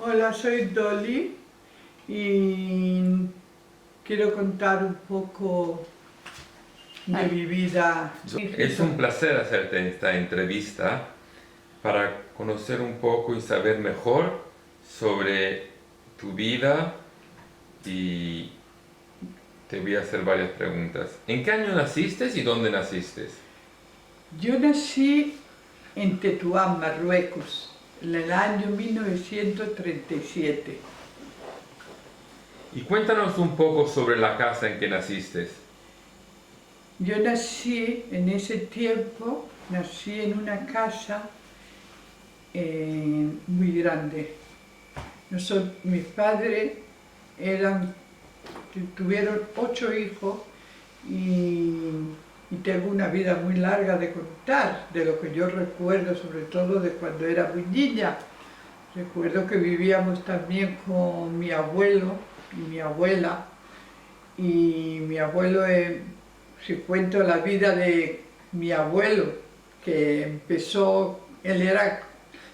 Hola, soy Dolly y quiero contar un poco de mi vida. Es un placer hacerte esta entrevista para conocer un poco y saber mejor sobre tu vida y te voy a hacer varias preguntas. ¿En qué año naciste y dónde naciste? Yo nací en Tetuán, Marruecos, en el año 1937. Y cuéntanos un poco sobre la casa en que naciste. Yo nací en ese tiempo, nací en una casa muy grande. Mis padres tuvieron 8 hijos y tengo una vida muy larga de contar, de lo que yo recuerdo, sobre todo de cuando era muy niña. Recuerdo que vivíamos también con mi abuelo y mi abuela, y mi abuelo, si cuento la vida de mi abuelo, que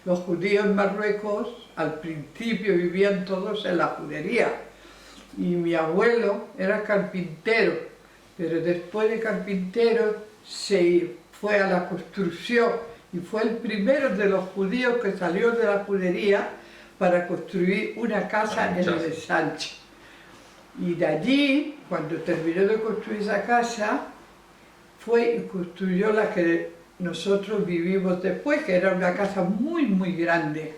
los judíos en Marruecos al principio vivían todos en la judería, y mi abuelo era carpintero, pero después de carpintero se fue a la construcción y fue el primero de los judíos que salió de la judería para construir una casa en el ensanche. Y de allí, cuando terminó de construir esa casa, fue y construyó la que nosotros vivimos después, que era una casa muy, muy grande,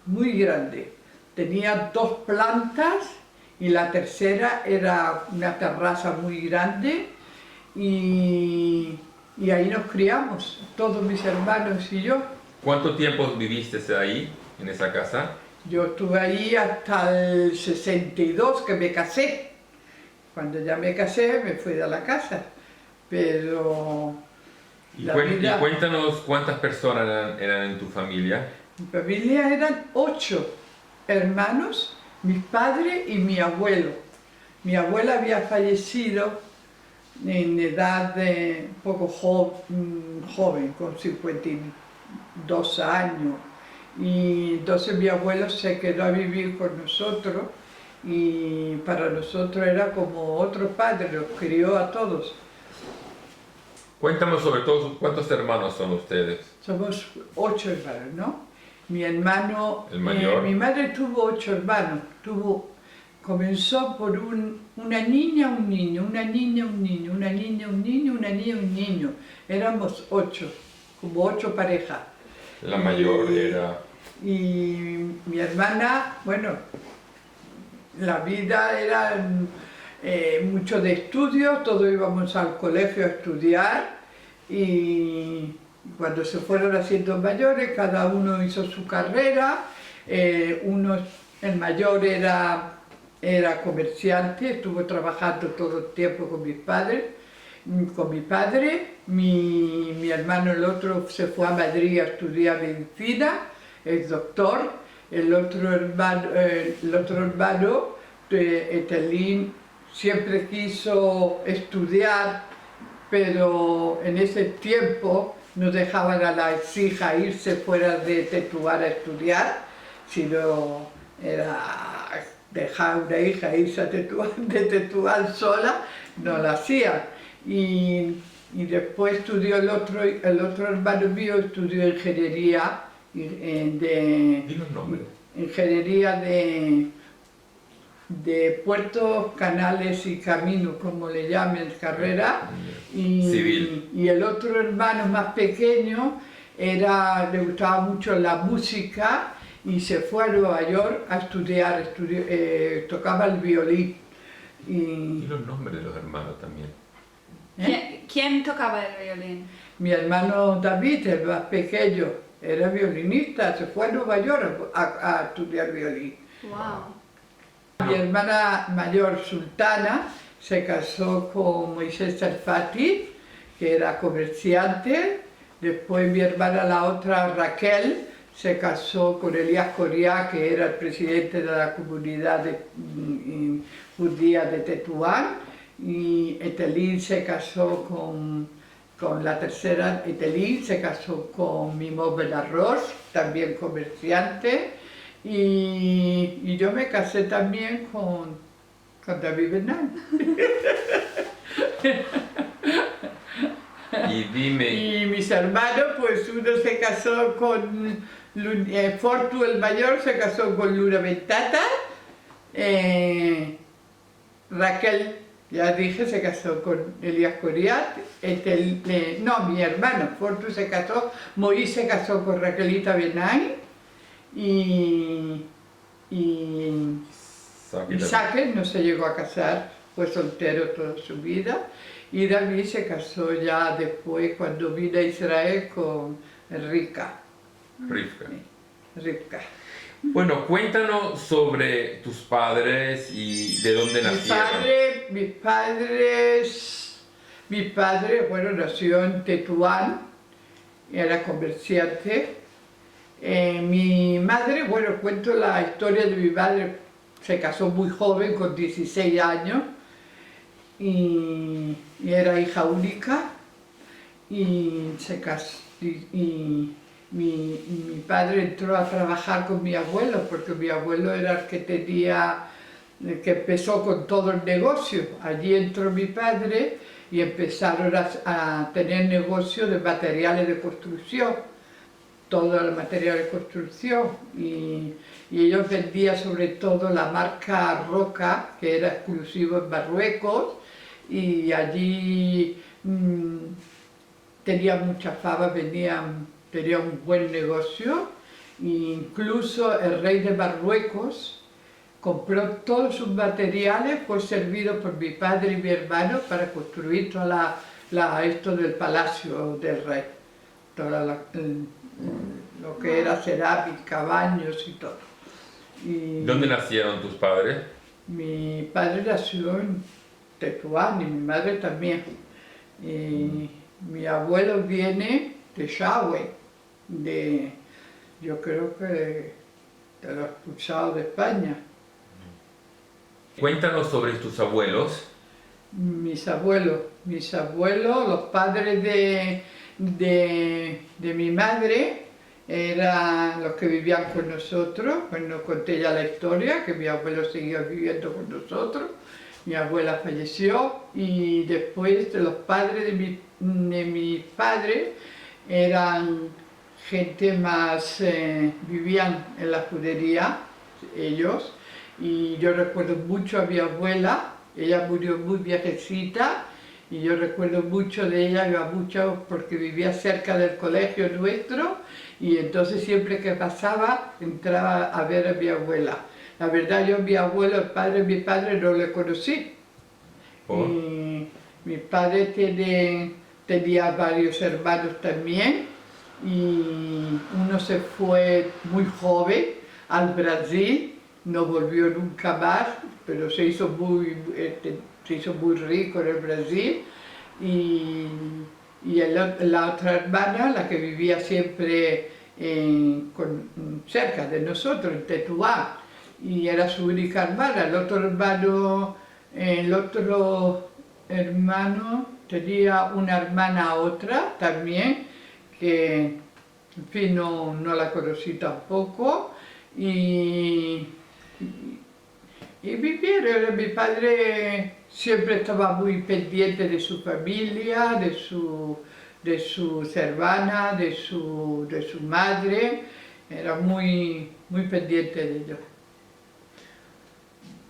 muy grande. Tenía 2 plantas y la tercera era una terraza muy grande y ahí nos criamos, todos mis hermanos y yo. ¿Cuánto tiempo viviste ahí, en esa casa? Yo estuve ahí hasta el 62 que me casé. Cuando ya me casé me fui de la casa, pero Y cuéntanos cuántas personas eran en tu familia. Mi familia eran 8 hermanos, mis padres y mi abuelo. Mi abuela había fallecido en edad de poco joven, con 52 años. Y entonces mi abuelo se quedó a vivir con nosotros y para nosotros era como otro padre, los crió a todos. Cuéntanos sobre todo cuántos hermanos son ustedes. Somos 8 hermanos, ¿no? Mi hermano, el mayor. Mi madre tuvo 8 hermanos. Comenzó por una niña, un niño, una niña, un niño, una niña, un niño, una niña, un niño. Éramos 8, como 8 parejas. La mayor era... Y mi hermana, bueno, la vida era mucho de estudio, todos íbamos al colegio a estudiar y cuando se fueron haciendo mayores, cada uno hizo su carrera. El mayor era comerciante, estuvo trabajando todo el tiempo con mis padres. Con mi padre, mi hermano el otro se fue a Madrid a estudiar medicina, es doctor. El otro hermano, Etelín, siempre quiso estudiar, pero en ese tiempo no dejaban a las hijas irse fuera de Tetuán a estudiar, sino era dejar a una hija irse de Tetuán sola, no la hacían. Y después estudió el otro hermano mío, estudió ingeniería de puertos, canales y caminos, como le llamen, carrera. Civil. Y el otro hermano más pequeño le gustaba mucho la música y se fue a Nueva York a estudiar, tocaba el violín. Y los nombres de los hermanos también. ¿Quién tocaba el violín? Mi hermano David, el más pequeño, era violinista, se fue a Nueva York a estudiar violín. Wow. Mi hermana mayor, Sultana, se casó con Moisés Sarfati, que era comerciante. Después mi hermana, la otra, Raquel, se casó con Elías Coria, que era el presidente de la comunidad judía de Tetuán. Y Etelín se casó con la tercera. Etelín se casó con Mimó Belarros, también comerciante. Y yo me casé también con David Bernal. Y dime, Y mis hermanos, pues uno se casó con Fortu el mayor, se casó con Luna Ventata. Raquel, ya dije, se casó con Elías Coriat. No, mi hermano, Fortu se casó, Moí se casó con Raquelita Benay. Y Isaac no se llegó a casar, fue soltero toda su vida. Y David se casó ya después, cuando vino a Israel, con Rivka. Rivka. Bueno, cuéntanos sobre tus padres y de dónde nacieron. Mi padre, bueno, nació en Tetuán, era comerciante. Mi madre, bueno, cuento la historia de mi madre, se casó muy joven, con 16 años, y era hija única, y mi padre entró a trabajar con mi abuelo, porque mi abuelo era el que empezó con todo el negocio. Allí entró mi padre y empezaron a tener negocio de materiales de construcción, todo el material de construcción, y ellos vendían sobre todo la marca Roca, que era exclusivo en Marruecos, y allí tenían mucha fama, tenía un buen negocio. E incluso el rey de Marruecos compró todos sus materiales, fue servido por mi padre y mi hermano para construir toda esto del palacio del rey, lo que era cerámica, baños y todo. ¿Dónde nacieron tus padres? Mi padre nació en Tetuán y mi madre también. Y mi abuelo viene de Shahwe, yo creo que de los expulsados de España. Cuéntanos sobre tus abuelos. Mis abuelos, los padres de mi madre eran los que vivían con nosotros. Bueno, conté ya la historia, que mi abuelo seguía viviendo con nosotros. Mi abuela falleció y después de los padres de mis padres eran gente más, vivían en la judería, ellos, y yo recuerdo mucho a mi abuela. Ella murió muy viejecita y yo recuerdo mucho de ella, iba mucho porque vivía cerca del colegio nuestro, y entonces siempre que pasaba entraba a ver a mi abuela. La verdad, yo a mi abuelo, el padre de mi padre, no le conocí. ¿Oh? Y mi padre tenía varios hermanos también, y uno se fue muy joven al Brasil, no volvió nunca más, pero se hizo muy rico en el Brasil. Y la otra hermana, la que vivía siempre cerca de nosotros, en Tetuán, y era su única hermana. El otro hermano tenía una hermana otra también, que en fin no la conocí tampoco, y vivieron. Mi padre siempre estaba muy pendiente de su familia, de sus hermanas, de su madre, era muy pendiente de ellos.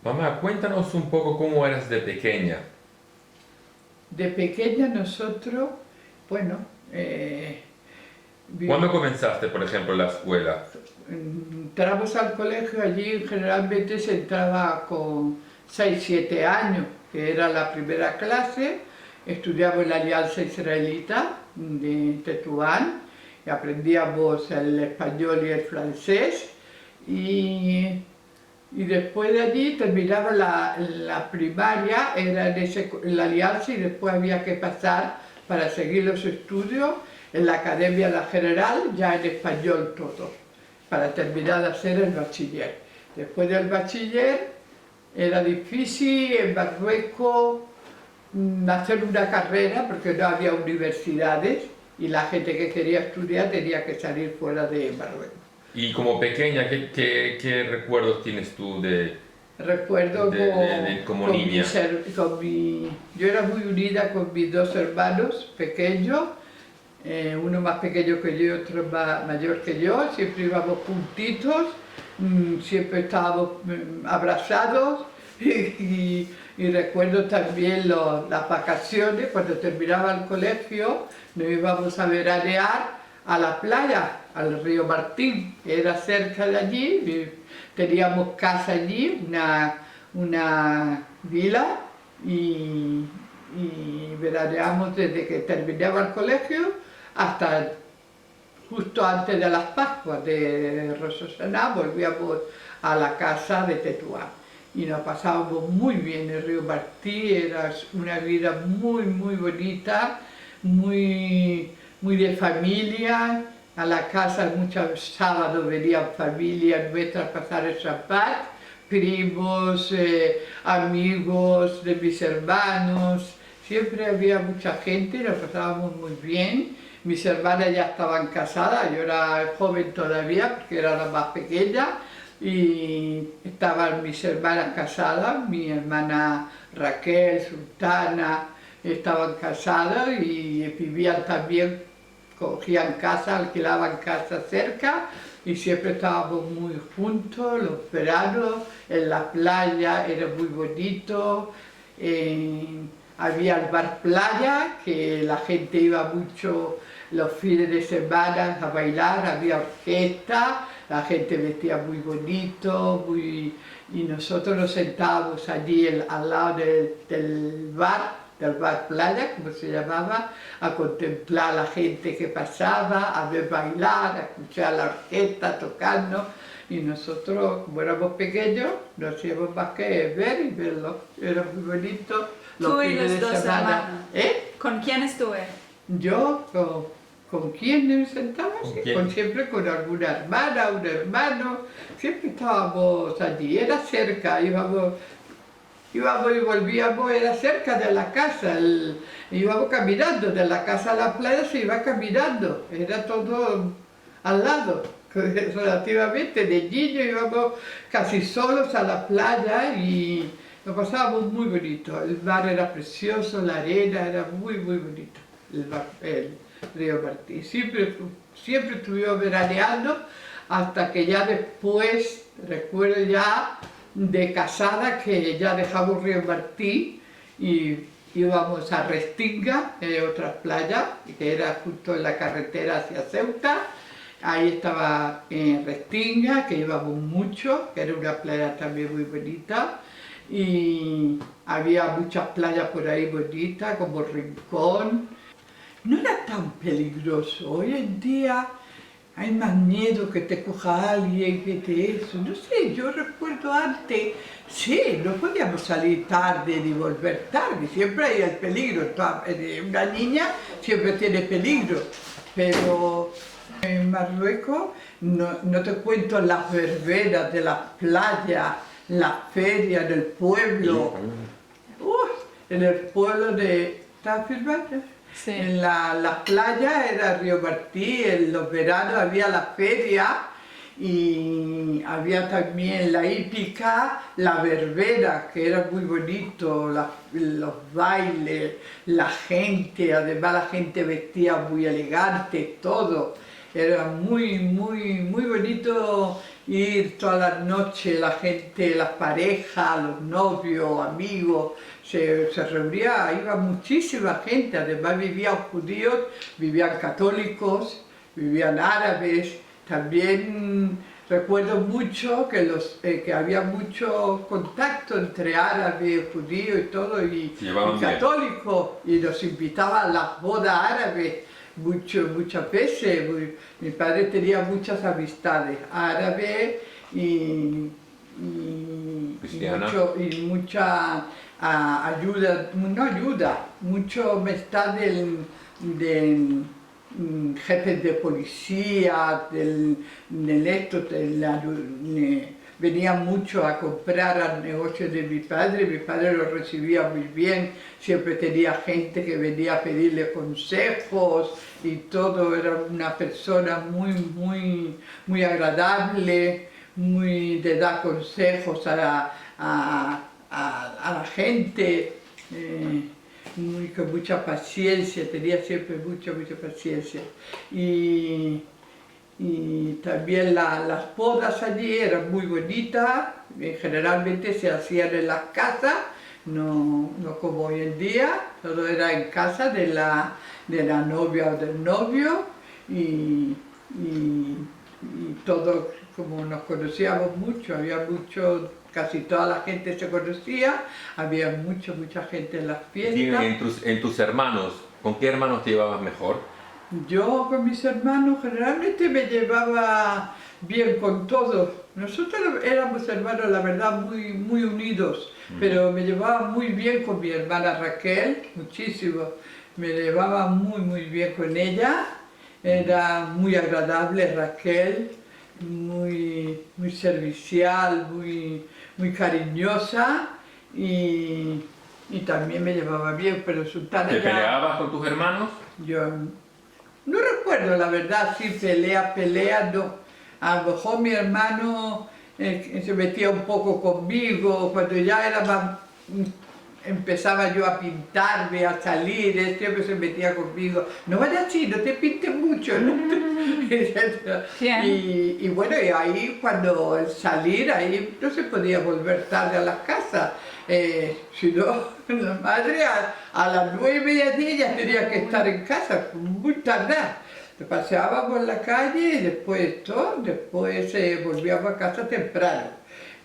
Mamá, cuéntanos un poco cómo eras de pequeña. De pequeña nosotros, bueno... ¿Cuándo comenzaste, por ejemplo, la escuela? Entramos al colegio, allí generalmente se entraba con 6-7 años, que era la primera clase. Estudiamos en la Alianza Israelita de Tetuán, y aprendíamos el español y el francés, y después de allí terminaba la primaria, era en la Alianza, y después había que pasar para seguir los estudios en la Academia La General, ya en español todo, para terminar de hacer el bachiller. Después del bachiller era difícil en Marruecos hacer una carrera, porque no había universidades y la gente que quería estudiar tenía que salir fuera de Marruecos. Y como pequeña, ¿qué recuerdos tienes tú de, Recuerdo como niña? Yo era muy unida con mis dos hermanos pequeños, uno más pequeño que yo y otro mayor que yo, siempre íbamos juntitos, siempre estábamos abrazados y recuerdo también las vacaciones, cuando terminaba el colegio, nos íbamos a veranear a la playa, al río Martín, que era cerca de allí, teníamos casa allí, una vila y veraneamos desde que terminaba el colegio hasta justo antes de las Pascuas de Rosh Hashanah, volvíamos a la casa de Tetuán y nos pasábamos muy bien. El río Martí era una vida muy bonita, muy de familia. A la casa muchos sábados venían familias nuestras a pasar el Shabbat, primos, amigos de mis hermanos, siempre había mucha gente, nos pasábamos muy bien. Mis hermanas ya estaban casadas, yo era joven todavía porque era la más pequeña y estaban mis hermanas casadas, mi hermana Raquel, Sultana, estaban casadas y vivían también, cogían casa, alquilaban casa cerca y siempre estábamos muy juntos, los veranos, en la playa, era muy bonito. Había el bar playa, que la gente iba mucho los fines de semana a bailar, había orquesta, la gente vestía muy bonito, y nosotros nos sentábamos allí al lado del bar playa, como se llamaba, a contemplar a la gente que pasaba, a ver bailar, a escuchar la orquesta tocando, y nosotros, como éramos pequeños, no hacíamos más que ver y verlo. Era muy bonito. Tú y los dos hermanos. ¿Eh? ¿Con quién estuve? Yo, ¿con quién me sentaba? Siempre con alguna hermana, un hermano, siempre estábamos allí, era cerca, íbamos y volvíamos, era cerca de la casa, íbamos caminando, de la casa a la playa se iba caminando, era todo al lado, relativamente. De niño íbamos casi solos a la playa y lo pasábamos muy bonito. El mar era precioso, la arena era muy bonito, el río Martí. Siempre estuvimos veraneando hasta que ya después, recuerdo ya de casada, que ya dejamos Río Martí y íbamos a Restinga, otra playa, que era justo en la carretera hacia Ceuta. Ahí estaba Restinga, que íbamos mucho, que era una playa también muy bonita. Y había muchas playas por ahí bonitas, como Rincón. No era tan peligroso. Hoy en día hay más miedo que te coja alguien, que eso. No sé, yo recuerdo antes, sí, no podíamos salir tarde ni volver tarde. Siempre hay el peligro. Una niña siempre tiene peligro. Pero en Marruecos, no te cuento las verbenas de las playas, las ferias del pueblo. En el pueblo de... ¿Estás filmando? Sí. En la playa era Río Martí, en los veranos había la feria y había también la hípica, la verbena, que era muy bonito, los bailes, la gente, además la gente vestía muy elegante, todo. Era muy bonito ir todas las noches, la gente, las parejas, los novios, amigos, se reunía, iba muchísima gente, además vivían judíos, vivían católicos, vivían árabes. También recuerdo mucho que había mucho contacto entre árabes, judíos y todo, y católicos, y nos invitaban a las bodas árabes. Muchas veces, mi padre tenía muchas amistades árabes y mucha ayuda, mucho amistad del jefes de policía, venían mucho a comprar al negocio de mi padre lo recibía muy bien, siempre tenía gente que venía a pedirle consejos y todo, era una persona muy agradable, muy de dar consejos a la gente, con mucha paciencia, tenía siempre mucha paciencia. Y también las bodas allí eran muy bonitas, generalmente se hacían en las casas, no como hoy en día, todo era en casa de la novia o del novio y todos, como nos conocíamos mucho, había mucho, casi toda la gente se conocía, había mucha gente en las fiestas. En tus hermanos, ¿con qué hermanos te llevabas mejor? Yo con mis hermanos generalmente me llevaba bien con todos. Nosotros éramos hermanos, la verdad, muy unidos, pero me llevaba muy bien con mi hermana Raquel, muchísimo. Me llevaba muy bien con ella, era muy agradable Raquel, muy servicial, muy cariñosa y también me llevaba bien, pero Sultana ¿Te peleabas con tus hermanos? Yo no recuerdo la verdad, si pelea, no. A lo mejor mi hermano se metía un poco conmigo, cuando ya era más, empezaba yo a pintarme, a salir, él siempre se metía conmigo. No vayas así, no te pintes mucho, ¿no? y bueno, y ahí cuando el salir, ahí no se podía volver tarde a la casa. Si no, la madre a las 9:30 ya tenía que estar en casa, muy tarde. Paseábamos en la calle y después volvíamos a casa temprano,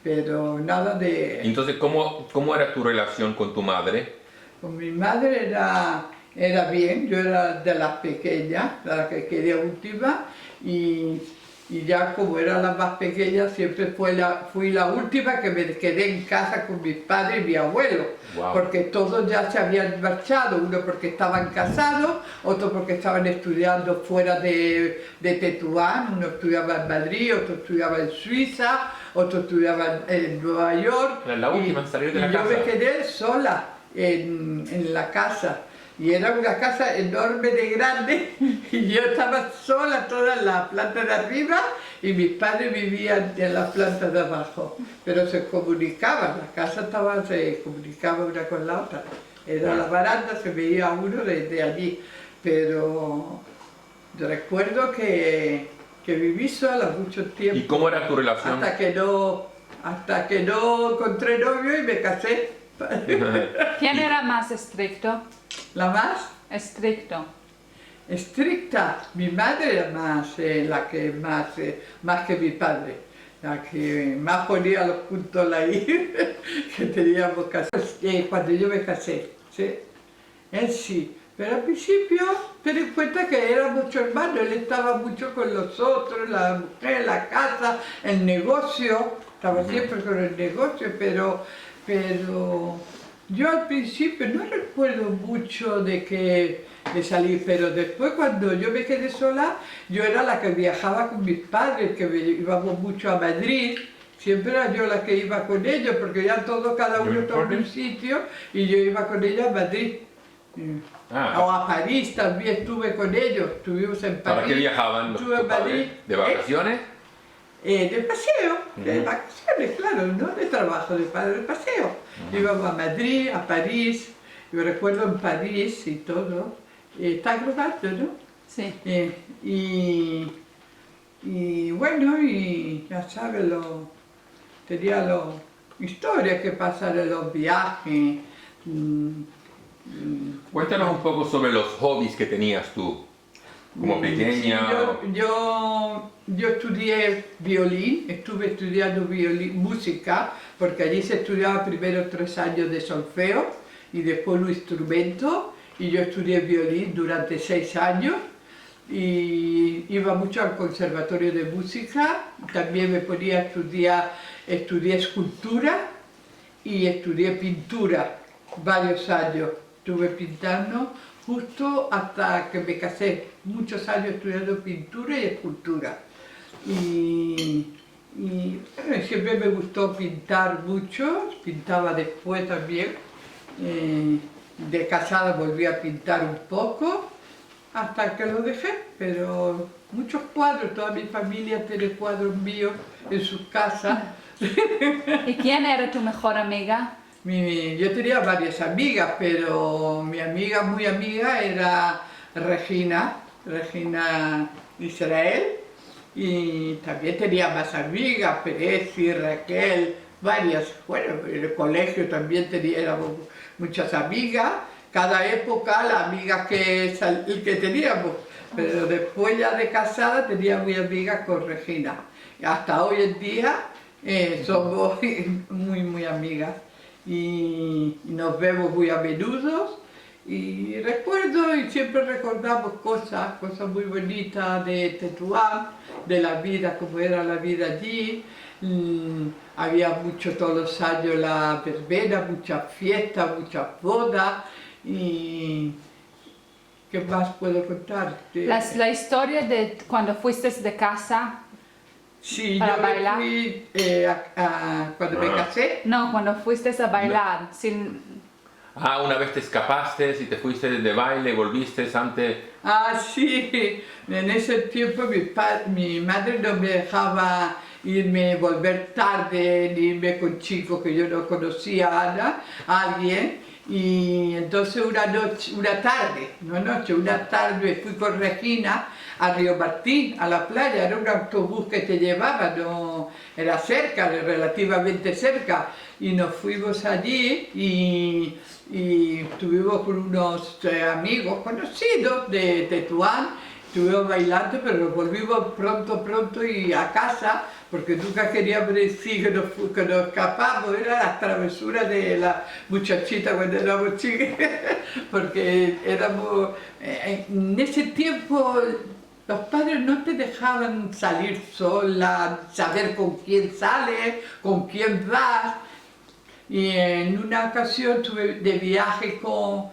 pero nada de... Entonces, ¿cómo era tu relación con tu madre? Con mi madre era bien, yo era de las pequeñas, de la que quedé última, y ya como era la más pequeña, siempre fui la última que me quedé en casa con mis padres y mi abuelo, porque todos ya se habían marchado, uno porque estaban casados, otro porque estaban estudiando fuera de Tetuán, uno estudiaba en Madrid, otro estudiaba en Suiza, otro estudiaba en Nueva York. Era la última en salir de la casa. Yo me quedé sola en la casa. Y era una casa enorme de grande y yo estaba sola toda en la planta de arriba y mis padres vivían en la planta de abajo. Pero se comunicaban, la casa se comunicaba una con la otra. Era la baranda, se veía uno desde allí. Pero recuerdo que viví sola mucho tiempo. ¿Y cómo era tu relación? Hasta que no encontré novio y me casé. ¿Quién era más estricto? ¿La más? Estricto. Estricta. Mi madre era la que más que mi padre. La que más ponía los puntos ahí que teníamos que hacer. Cuando yo me casé, ¿sí? Él sí. Pero al principio, ten en cuenta que éramos muchos hermanos. Él estaba mucho con los otros, la mujer, la casa, el negocio. Estaba siempre con el negocio, pero yo al principio no recuerdo mucho de salir, pero después cuando yo me quedé sola, yo era la que viajaba con mis padres, que íbamos mucho a Madrid, siempre era yo la que iba con ellos, porque ya cada uno estaba en un sitio y yo iba con ellos a Madrid. O a París también estuve con ellos, estuvimos en París. ¿Para qué viajaban los padres? ¿De vacaciones? De paseo, de vacaciones, claro, no de trabajo, de paseo. Íbamos a Madrid, a París, yo recuerdo en París y todo. Está grabando, ¿no? Sí. Y bueno, y ya sabes, tenía historias que pasan en los viajes. Cuéntanos un poco sobre los hobbies que tenías tú. Como pequeña. Sí, yo estudié violín, estuve estudiando música, porque allí se estudiaba primero 3 años de solfeo y después un instrumento, y yo estudié violín durante 6 años y iba mucho al conservatorio de música, también me ponía a estudié escultura y estudié pintura varios años, estuve pintando justo hasta que me casé, muchos años estudiando pintura y escultura. Y Y bueno, siempre me gustó pintar mucho, pintaba después también. De casada volví a pintar un poco, hasta que lo dejé, pero muchos cuadros, toda mi familia tiene cuadros míos en sus casas. ¿Y quién era tu mejor amiga? Yo tenía varias amigas, pero mi amiga, muy amiga, era Regina Israel, y también tenía más amigas, Perezi, Raquel, varias. Bueno, en el colegio también teníamos muchas amigas, cada época las amigas que teníamos, pero después ya de casada tenía muy amigas con Regina. Hasta hoy en día somos muy amigas y nos vemos muy a menudo y recuerdo y siempre recordamos cosas muy bonitas de Tetuán, de la vida, cómo era la vida allí. Había mucho todos los años la verbena, muchas fiestas, muchas bodas y ¿qué más puedo contarte? La historia de cuando fuiste de casa. Sí, ¿Para yo bailar? me fui cuando me casé. No, cuando fuiste a bailar. Sin... Ah, una vez te escapaste y te fuiste de baile, volviste antes. Ah, sí, en ese tiempo mi madre no me dejaba volver tarde, ni irme con chicos que yo no conocía a alguien. Y entonces una tarde me fui con Regina a Río Martín, a la playa. Era un autobús que te llevaba, no, era cerca, relativamente cerca. Y nos fuimos allí y estuvimos con unos amigos conocidos de Tetuán. Estuvimos bailando, pero nos volvimos pronto y a casa, porque nunca queríamos decir que nos escapamos. Era las travesuras de la muchachita cuando éramos chicas, porque éramos... En ese tiempo los padres no te dejaban salir sola, saber con quién sales, con quién vas. Y en una ocasión estuve de viaje como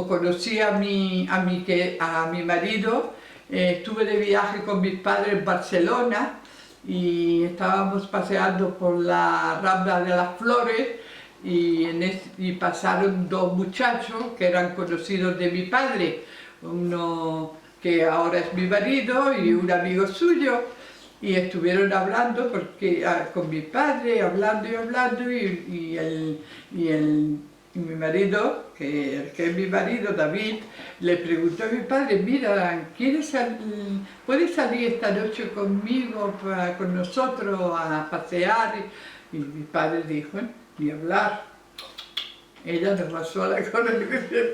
conocí a mi marido, estuve de viaje con mis padres en Barcelona y estábamos paseando por la Rambla de las Flores y pasaron dos muchachos que eran conocidos de mi padre, uno que ahora es mi marido y un amigo suyo. Y estuvieron hablando con mi padre, hablando y mi marido, que es mi marido, David, le preguntó a mi padre, mira, ¿puedes salir esta noche conmigo, con nosotros a pasear? Y mi padre dijo, ni hablar. Ella me pasó la conexión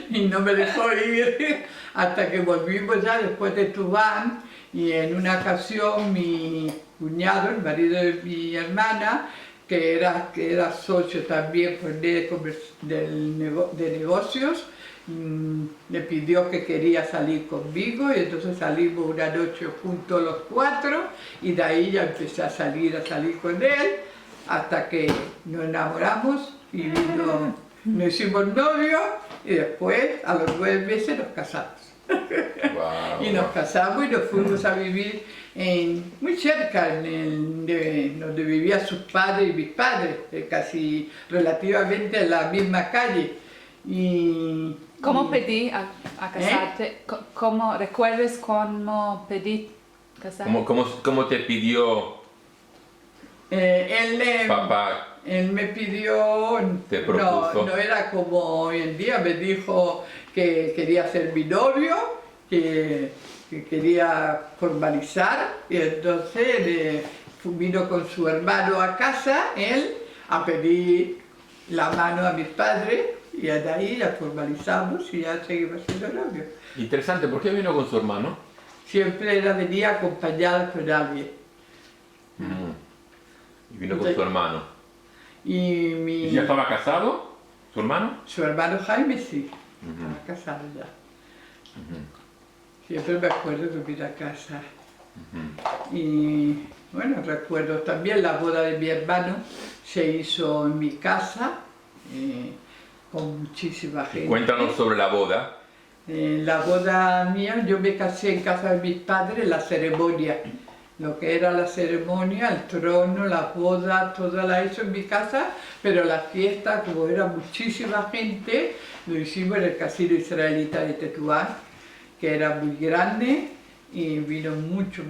y no me dejó ir hasta que volvimos ya después de Tubán. Y en una ocasión mi cuñado, el marido de mi hermana, que era socio también de negocios, me pidió que quería salir conmigo y entonces salimos una noche juntos los cuatro y de ahí ya empecé a salir con él hasta que nos enamoramos y nos hicimos novios y después a los 9 meses nos casamos. Wow. Y nos casamos y nos fuimos a vivir muy cerca, donde vivían sus padres y mis padres, casi relativamente en la misma calle. ¿Cómo pedí a casarte? ¿Cómo recuerdas cómo pedí casarte? ¿Cómo te pidió papá? Él me pidió, ¿Te propuso? no era como hoy en día, me dijo que quería ser mi novio, que quería formalizar, y entonces vino con su hermano a casa, él, a pedir la mano a mis padres, y de ahí la formalizamos y ya seguimos siendo novios. Interesante, ¿por qué vino con su hermano? Siempre venía acompañada por alguien. Y vino con su hermano. ¿Y ya estaba casado, su hermano? Su hermano Jaime sí, estaba casado ya. Siempre me acuerdo de venir a casa. Y bueno, recuerdo también la boda de mi hermano, se hizo en mi casa, con muchísima gente. Cuéntanos sobre la boda. La boda mía, yo me casé en casa de mis padres, la ceremonia. lo que era la ceremonia, el trono, la boda, todo la hizo en mi casa, pero la fiesta, como era muchísima gente, lo hicimos en el casino israelita de Tetuán, que era muy grande y vino mucha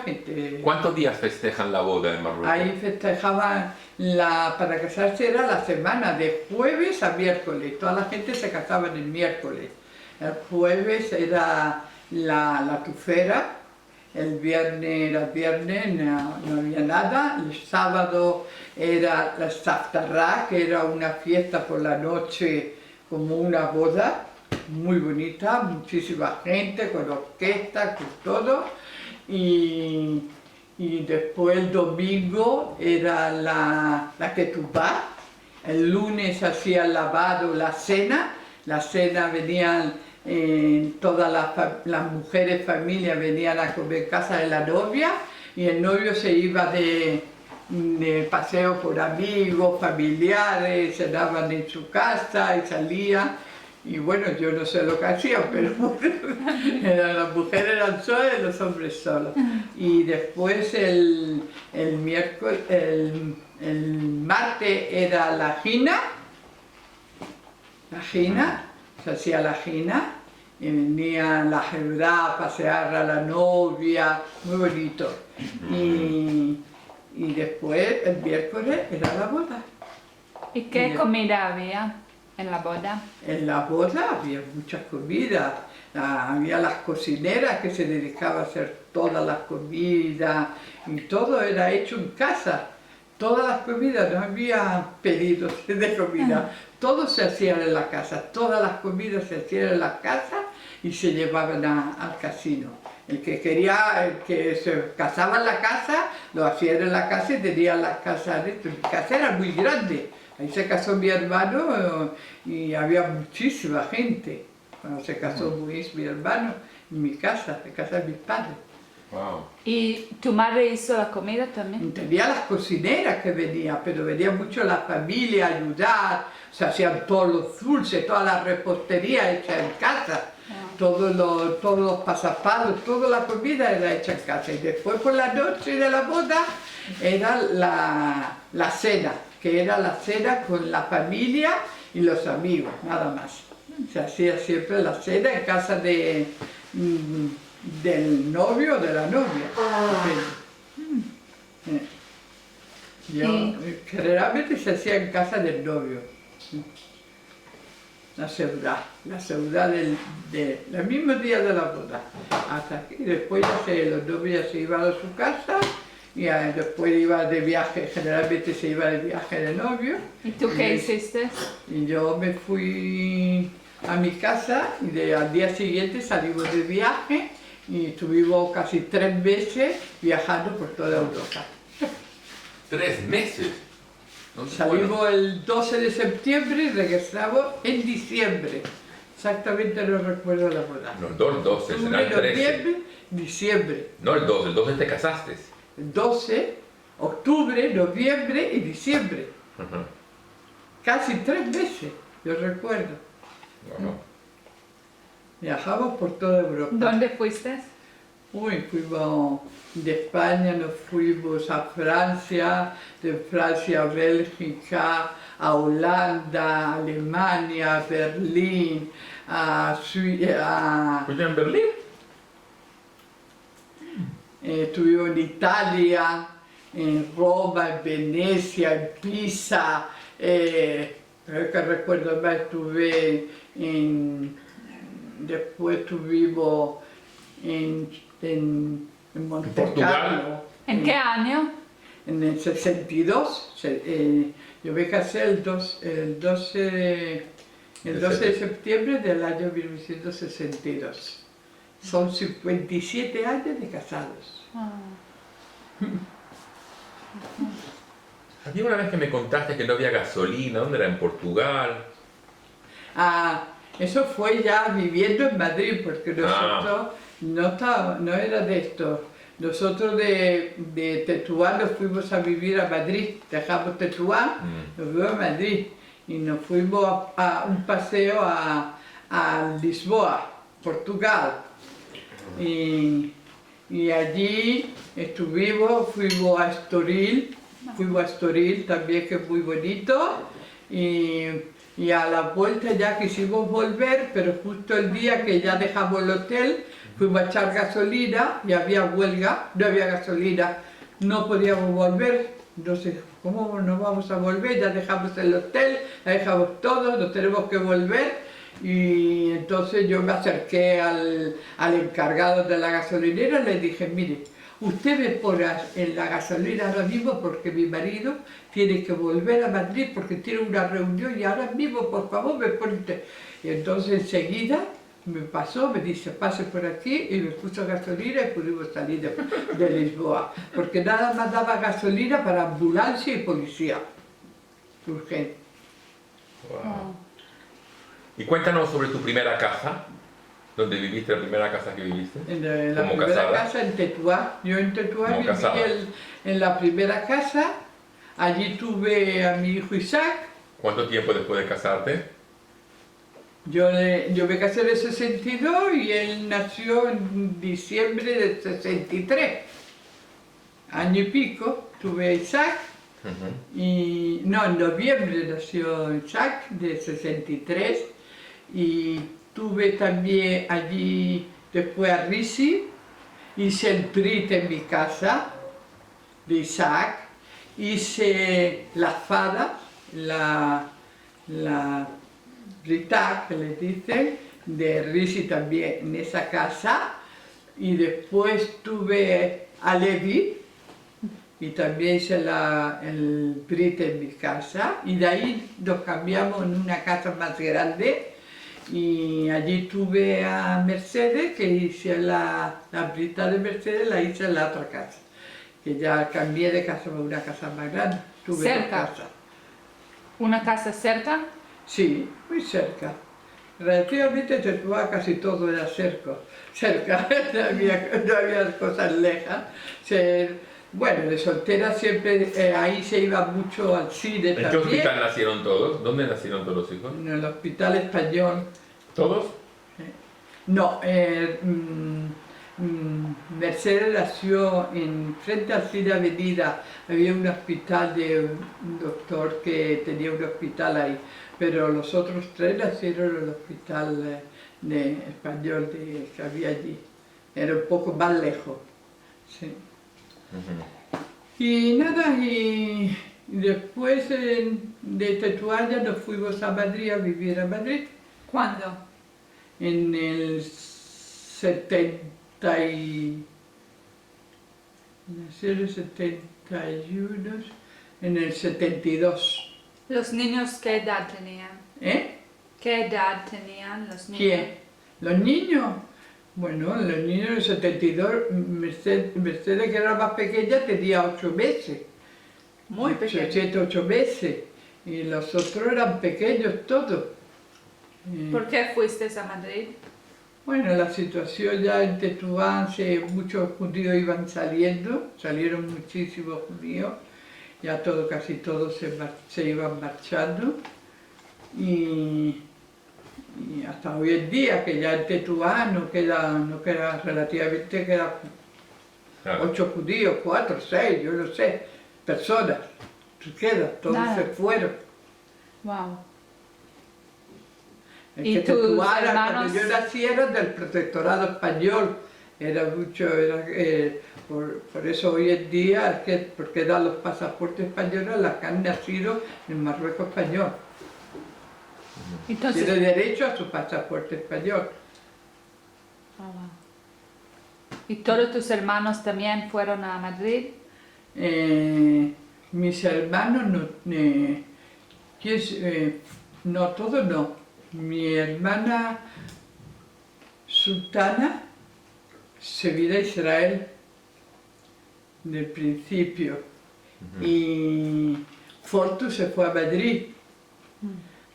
gente. ¿Cuántos días festejan la boda en Marruecos? Ahí festejaban, para casarse era la semana, de jueves a miércoles, toda la gente se casaba el miércoles. El jueves era la tufera, el viernes no había nada, el sábado era la Saftará, que era una fiesta por la noche como una boda, muy bonita, muchísima gente, con orquesta, con todo. Y después el domingo era la ketubá, el lunes hacía el lavado, la cena venían todas las mujeres, familias venían a comer en casa de la novia y el novio se iba de paseo por amigos, familiares, cenaban en su casa y salían. Y bueno, yo no sé lo que hacían, pero las mujeres eran solas y los hombres solos. Y después el martes era la jina, se hacía la jina, y venía la jebra a pasear a la novia, muy bonito. Y después el miércoles era la boda. ¿Y qué comida había en la boda? En la boda había muchas comidas, había las cocineras que se dedicaban a hacer todas las comidas y todo era hecho en casa. Todas las comidas, no había pedidos de comida, todo se hacía en la casa, todas las comidas se hacían en la casa y se llevaban al casino. El que se casaba en la casa, lo hacía en la casa y tenía la casa adentro. Mi casa era muy grande, ahí se casó mi hermano y había muchísima gente. Cuando se casó Luis, mi hermano, en mi casa, en casa de mis padres. Wow. ¿Y tu madre hizo la comida también? Tenía las cocineras que venían, pero venía mucho la familia a ayudar, se hacían todos los dulces, toda la repostería hecha en casa, todos los pasapalos, toda la comida era hecha en casa. Y después por la noche de la boda era la cena, que era la cena con la familia y los amigos, nada más. Se hacía siempre la cena en casa del novio o de la novia. Generalmente se hacía en casa del novio. La seudá del mismo día de la boda. Hasta aquí. Después los novios se iban a su casa y después iba de viaje, generalmente se iba de viaje de novio. ¿Y tú qué hiciste? Y yo me fui a mi casa y al día siguiente salimos de viaje y estuvimos casi 3 meses viajando por toda Europa. 3 meses. Salimos el 12 de septiembre y regresamos en diciembre. Exactamente no recuerdo la boda. No, el 12, será el 13. Noviembre, diciembre. No, el 12 te casaste. El 12, octubre, noviembre y diciembre. Casi 3 meses, yo recuerdo. Wow. Viajamos por toda Europa. ¿Dónde fuiste? Fuimos de España, nos fuimos a Francia, de Francia a Bélgica, a Holanda, a Alemania, a Berlín, a Suiza. ¿Fuiste en Berlín? Estuvimos en Italia, en Roma, en Venecia, en Pisa. Creo que recuerdo más, después estuvimos en Monte Carlo. ¿En qué año? En el 62, yo me casé el 12 de septiembre del año 1962. Son 57 años de casados. Había una vez que me contaste que no había gasolina, ¿dónde era? ¿En Portugal? Eso fue ya viviendo en Madrid, porque nosotros no era de esto. Nosotros de Tetuán nos fuimos a vivir a Madrid, dejamos Tetuán, nos fuimos a Madrid y nos fuimos a un paseo a Lisboa, Portugal. Y y allí estuvimos, fuimos a Estoril también, que es muy bonito, y a la vuelta ya quisimos volver, pero justo el día que ya dejamos el hotel, fuimos a echar gasolina y había huelga, no había gasolina, no podíamos volver. Entonces, ¿cómo no vamos a volver? Ya dejamos el hotel, ya dejamos todo, nos tenemos que volver. Y entonces yo me acerqué al encargado de la gasolinera y le dije, mire, usted me pone en la gasolina ahora mismo porque mi marido tiene que volver a Madrid porque tiene una reunión y ahora mismo, por favor, me pone usted. Y entonces enseguida me pasó, me dice, pase por aquí, y me puso gasolina y pudimos salir de Lisboa. Porque nada más daba gasolina para ambulancia y policía. Urgente. Wow. Y cuéntanos sobre tu primera casa, donde viviste, la primera casa que viviste. En la como primera casada. casa en Tetuá. Yo en Tetuá Como viví casada. en la primera casa. Allí tuve a mi hijo Isaac. ¿Cuánto tiempo después de casarte? Yo me casé en el 62 y él nació en diciembre del 63. Año y pico tuve a Isaac. Y, no, en noviembre nació Isaac, del 63. Y tuve también allí, después a Risi, hice el Brit en mi casa, de Isaac, hice la fada, la Brita, que les dicen, de Risi también en esa casa, y después tuve a Levi, y también hice el Brit en mi casa, y de ahí nos cambiamos en una casa más grande, y allí tuve a Mercedes, que hice la Brita de Mercedes, la hice en la otra casa, que ya cambié de casa a una casa más grande. Tuve ¿Cerca? dos casas. ¿Una casa cerca? Sí, muy cerca. Relativamente Tetuá casi todo era cerca, no había cosas lejas. Bueno, de soltera siempre, ahí se iba mucho al cine ¿En qué también. hospital nacieron todos? ¿Dónde nacieron todos los hijos? En el Hospital Español. ¿Todos? No, Mercedes nació frente al Cine Avenida, había un hospital de un doctor que tenía un hospital ahí, pero los otros tres nacieron en el Hospital Español que había allí, era un poco más lejos. Sí. Y nada, y después de Tetuán ya nos fuimos a Madrid, a vivir a Madrid. ¿Cuándo? En el 70 y... nació en el 71, en el 72. ¿Los niños qué edad tenían? ¿Eh? ¿Qué edad tenían los niños? ¿Quién? ¿Los niños? Bueno, los niños en el 72, Mercedes, que era más pequeña, tenía 8 meses. Muy pequeños. 7, 8 meses. Y los otros eran pequeños todos. ¿Por qué fuiste a Madrid? Bueno, la situación ya en Tetuán, muchos judíos iban saliendo, salieron muchísimos judíos, ya casi todos se iban marchando. Y hasta hoy en día, que ya en Tetuán no queda relativamente, quedan 8 judíos, 4, 6, yo no sé, personas, todos Nada. se fueron. Wow. Es ¿Y que tus Tetuán, hermanos? cuando yo nací, era del protectorado español, era mucho, por eso hoy en día, porque dan los pasaportes españoles a las que han nacido en Marruecos español. Entonces, Tiene derecho a su pasaporte español. oh, wow. ¿Y todos tus hermanos también fueron a Madrid? Mis hermanos no, todos no. Mi hermana Sultana se vino a Israel del principio y Fortu se fue a Madrid.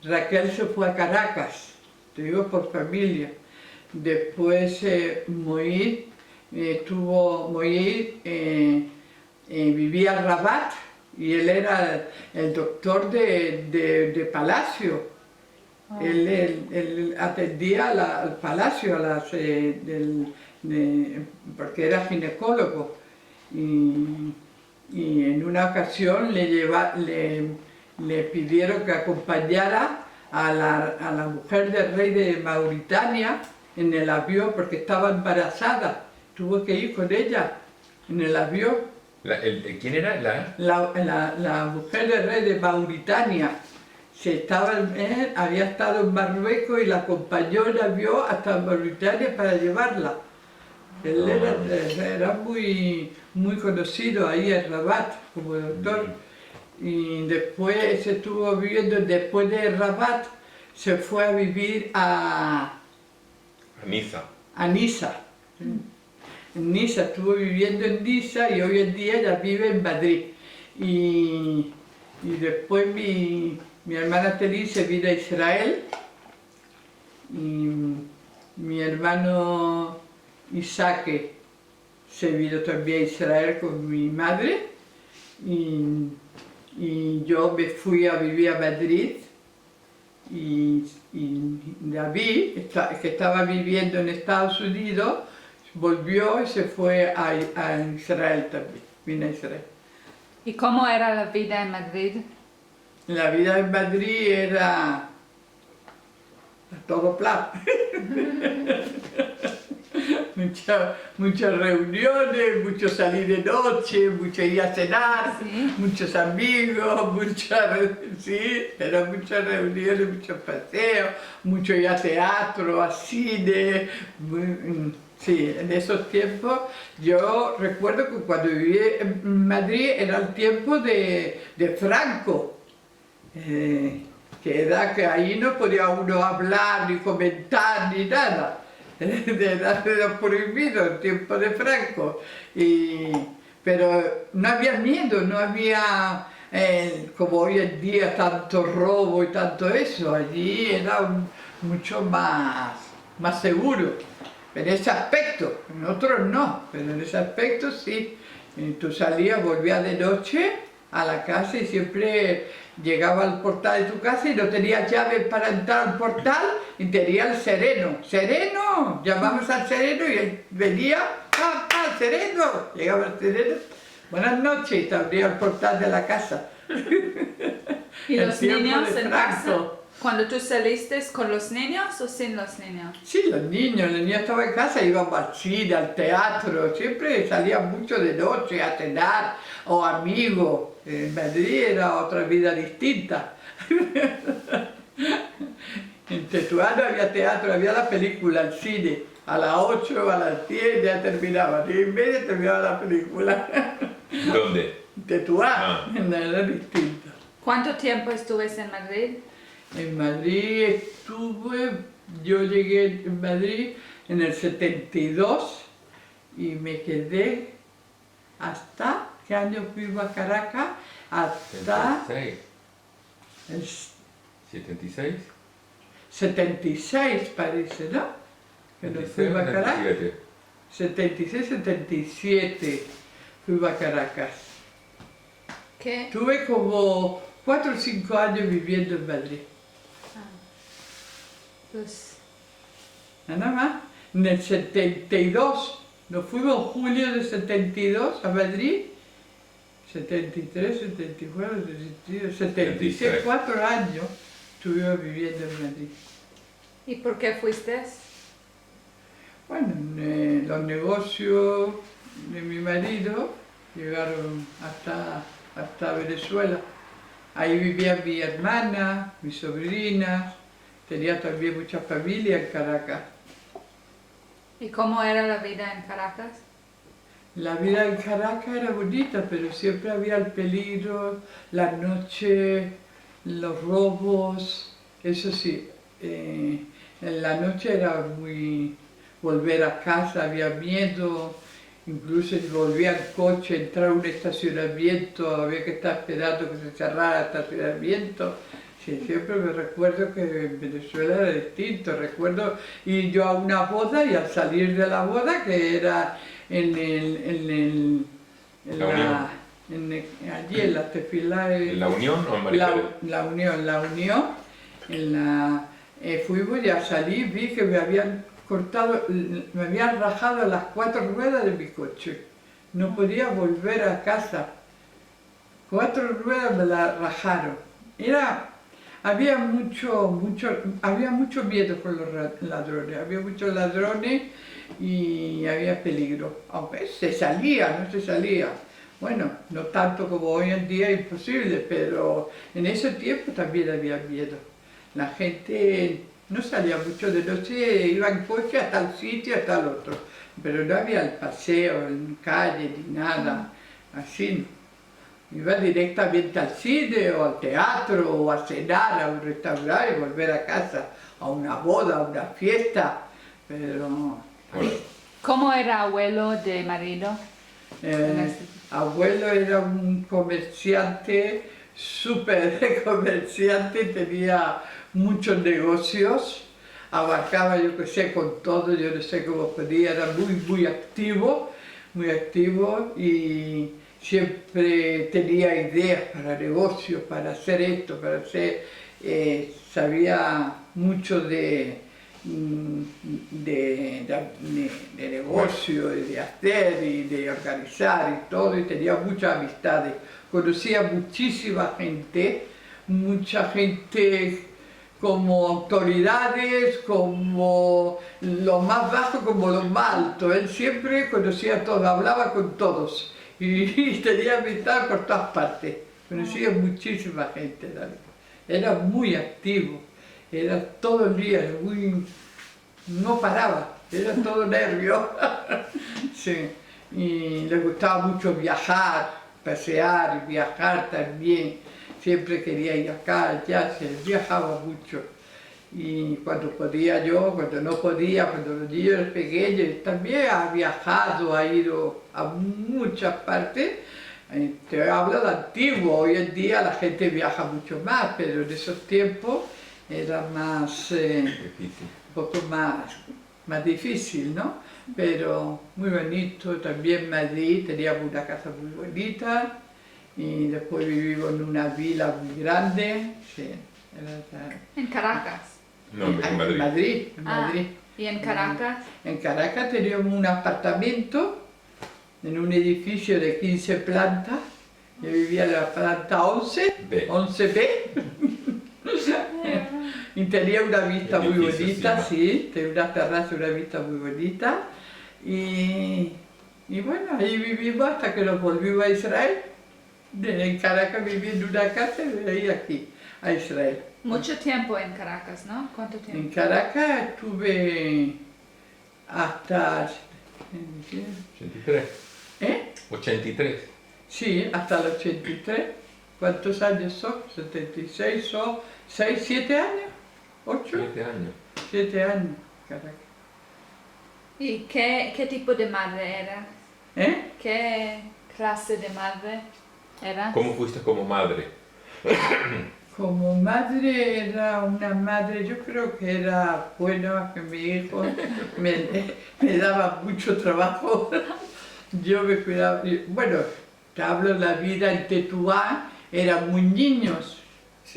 Raquel se fue a Caracas, te digo por familia. Después Moir vivía en Rabat y él era el doctor de Palacio. Él atendía al Palacio, porque era ginecólogo. Y en una ocasión le pidieron que acompañara a la mujer del rey de Mauritania en el avión porque estaba embarazada. Tuvo que ir con ella en el avión. ¿Quién era? La mujer del rey de Mauritania había estado en Marruecos y la acompañó en avión hasta Mauritania para llevarla. Él era muy conocido ahí en Rabat como doctor. Y después se estuvo viviendo, después de Rabat, se fue a vivir a Niza. A Niza. En Niza, estuvo viviendo en Niza y hoy en día ya vive en Madrid. Y después mi hermana Telly se vino a Israel y mi hermano Isaac se vino también a Israel con mi madre y yo me fui a vivir a Madrid y David, que estaba viviendo en Estados Unidos, volvió y se fue a Israel también, vino a Israel. ¿Y cómo era la vida en Madrid? La vida en Madrid era a todo plan. Muchas reuniones, mucho salir de noche, mucho ir a cenar, ¿Sí? muchos amigos, eran muchas reuniones, muchos paseos, mucho ir a teatro, a cine. Sí, en esos tiempos yo recuerdo que cuando viví en Madrid era el tiempo de Franco, que era que ahí no podía uno hablar, ni comentar, ni nada. Era prohibido el tiempo de Franco, pero no había miedo, no había como hoy en día tanto robo y tanto eso, allí era mucho más seguro, en ese aspecto, en otros no, pero en ese aspecto sí. Tú salías, volvías de noche a la casa y siempre llegaba al portal de tu casa y no tenías llave para entrar al portal y tenía el sereno. ¡Sereno! Llamamos al sereno y él venía, ¡ah, sereno! Llegaba el sereno, buenas noches, y te abría el portal de la casa. ¿Y los niños en casa? Franco. ¿Cuando tú saliste con los niños o sin los niños? Sí, los niños estaban en casa, íbamos al cine, al teatro, siempre salían mucho de noche a cenar, o amigos. En Madrid era otra vida distinta. En Tetuán había teatro, había la película, el cine, a las 8, a las 10 ya terminaba, 10:30 terminaba la película. ¿Dónde? En Tetuán, era distinta. ¿Cuánto tiempo estuviste en Madrid? En Madrid yo llegué en Madrid en el 72 y me quedé hasta, ¿qué año fui a Caracas? Hasta 76. 76 parece, ¿no? Que nos fuimos a Caracas. 76, 77 fui a Caracas. ¿Qué? Tuve como 4 o 5 años viviendo en Madrid. Pues, Nada más. En el 72, nos fuimos en julio del 72 a Madrid. 73, 74, 76, 4 años estuvimos viviendo en Madrid. ¿y por qué fuiste? Bueno, los negocios de mi marido llegaron hasta Venezuela. Ahí vivía mi hermana, mis sobrinas, tenía también mucha familia en Caracas. ¿Y cómo era la vida en Caracas? La vida en Caracas era bonita, pero siempre había el peligro, la noche, los robos, eso sí. En la noche era muy... volver a casa, había miedo, incluso si volvía en coche, entrar a un estacionamiento, había que estar esperando que se cerrara el estacionamiento. Sí, siempre me recuerdo que en Venezuela era distinto. Recuerdo ir yo a una boda y al salir de la boda, que era allí en la Tefilá. ¿En la Unión o en Mariferes? La Unión. Fuimos y al salir vi que me habían cortado, me habían rajado las 4 ruedas de mi coche. No podía volver a casa. 4 ruedas me las rajaron. Había mucho miedo con los ladrones, había muchos ladrones y había peligro. Aunque se salía, no se salía. Bueno, no tanto como hoy en día, imposible, pero en ese tiempo también había miedo. La gente no salía mucho de noche, iba en coche a tal sitio, a tal otro, pero no había el paseo en calle ni nada, así. Iba directamente al cine o al teatro o a cenar a un restaurante y volver a casa, a una boda, a una fiesta, pero... ¿Cómo era abuelo de marido? Abuelo era un comerciante, súper comerciante, tenía muchos negocios, abarcaba, yo qué sé, con todo, yo no sé cómo podía, era muy activo y siempre tenía ideas para negocios, para hacer esto, para hacer, sabía mucho de negocio, de hacer y de organizar y todo, y tenía muchas amistades. Conocía muchísima gente, mucha gente como autoridades, como lo más bajo como lo más alto. Él siempre conocía a todos, hablaba con todos y tenía amistad por todas partes. Conocía muchísima gente, era muy activo. Era todo el día, no paraba, era todo nervio. Sí. Y le gustaba mucho viajar, pasear, viajar también. Siempre quería ir acá, allá, viajaba mucho. Y cuando podía yo, cuando no podía, cuando los niños eran pequeños, también ha viajado, ha ido a muchas partes. Te hablo de antiguo, hoy en día la gente viaja mucho más, pero en esos tiempos era más, un poco más difícil, ¿no? Pero muy bonito, también Madrid, teníamos una casa muy bonita y después vivimos en una vila muy grande. Sí, ¿En Caracas? No, en Madrid. En Madrid. ¿Y en Caracas? En Caracas teníamos un apartamento en un edificio de 15 plantas. Yo vivía en la planta 11B. Y tenía una vista muy bonita, sí, tenía una terraza, una vista muy bonita. Y bueno, ahí vivimos hasta que nos volvimos a Israel. En Caracas viví en una casa y de ahí aquí, a Israel. Mucho tiempo en Caracas, ¿no? ¿Cuánto tiempo? En Caracas estuve hasta... 83. ¿Eh? 83. Sí, hasta el 83. ¿Cuántos años son? 76 son 6, 7 años, 8. 7 años. 7 años, Caracas. ¿Y qué tipo de madre era? ¿Qué clase de madre era? ¿Cómo fuiste como madre? Como madre era una madre, yo creo que era buena, que mi hijo me daba mucho trabajo. Yo me cuidaba, bueno, te hablo de la vida en Tetuán, eran muy niños.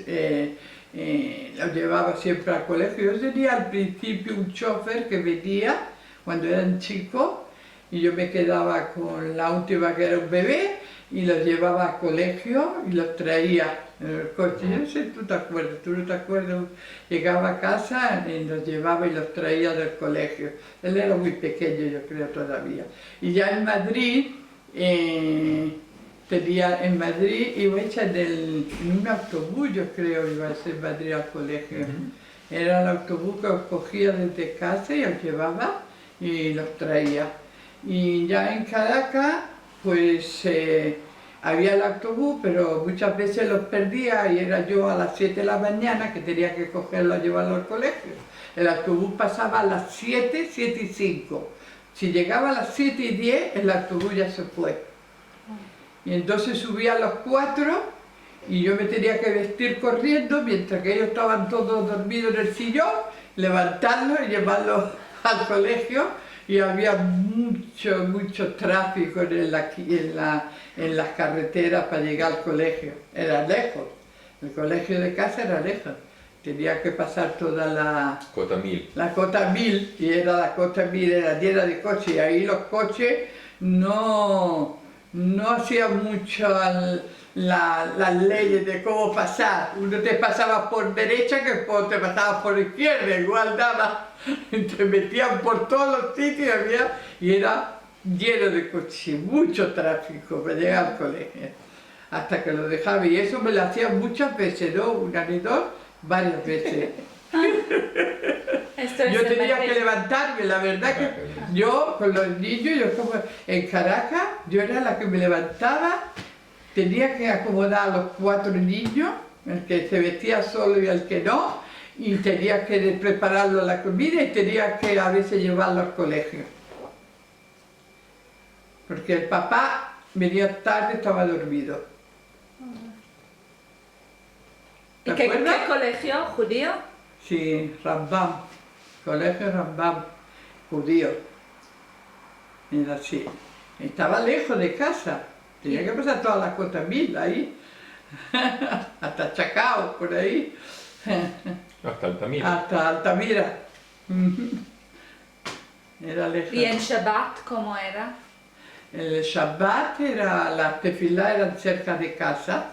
Los llevaba siempre al colegio. Yo tenía al principio un chofer que venía cuando eran chicos y yo me quedaba con la última que era un bebé y los llevaba al colegio y los traía en el coche. Yo no sé, tú no te acuerdas. Llegaba a casa y los llevaba y los traía del colegio. Él era muy pequeño, yo creo, todavía. Y ya en Madrid, iba hecha en un autobús, yo creo, iba a ser en Madrid al colegio. Era el autobús que os cogía desde casa y os llevaba y los traía. Y ya en Caracas, pues había el autobús, pero muchas veces los perdía y era yo a las 7 de la mañana que tenía que cogerlo y llevarlo al colegio. El autobús pasaba a las 7, 7 y 5. Si llegaba a las 7 y 10, el autobús ya se fue. Y entonces subía a los 4 y yo me tenía que vestir corriendo mientras que ellos estaban todos dormidos en el sillón, levantarlos y llevarlos al colegio. Y había mucho tráfico en las carreteras para llegar al colegio. Era lejos, el colegio de casa era lejos. tenía que pasar toda Cota 1000. la cota 1000, y la cota 1000 era llena de coches, y ahí los coches no hacían mucho las leyes de cómo pasar. Uno te pasaba por derecha que te pasaba por izquierda, igual daba, te metían por todos los sitios y era lleno de coches, mucho tráfico para llegar al colegio, hasta que lo dejaba, y eso me lo hacían muchas veces, no una ni dos, varias veces. Yo tenía que levantarme, la verdad que yo con los niños, yo como en Caracas, yo era la que me levantaba, tenía que acomodar a los 4 niños, el que se vestía solo y el que no, y tenía que prepararlo la comida y tenía que a veces llevarlo al colegio. Porque el papá venía tarde, estaba dormido. ¿Y qué colegio? ¿Judío? Sí, Rambam, colegio Rambam, judío. Era así. Estaba lejos de casa, tenía que pasar todas las cota 1000 ahí, hasta Chacao, por ahí. Hasta Altamira. Hasta Altamira. Era lejos. ¿Y en Shabbat cómo era? El Shabbat las tefilá eran cerca de casa,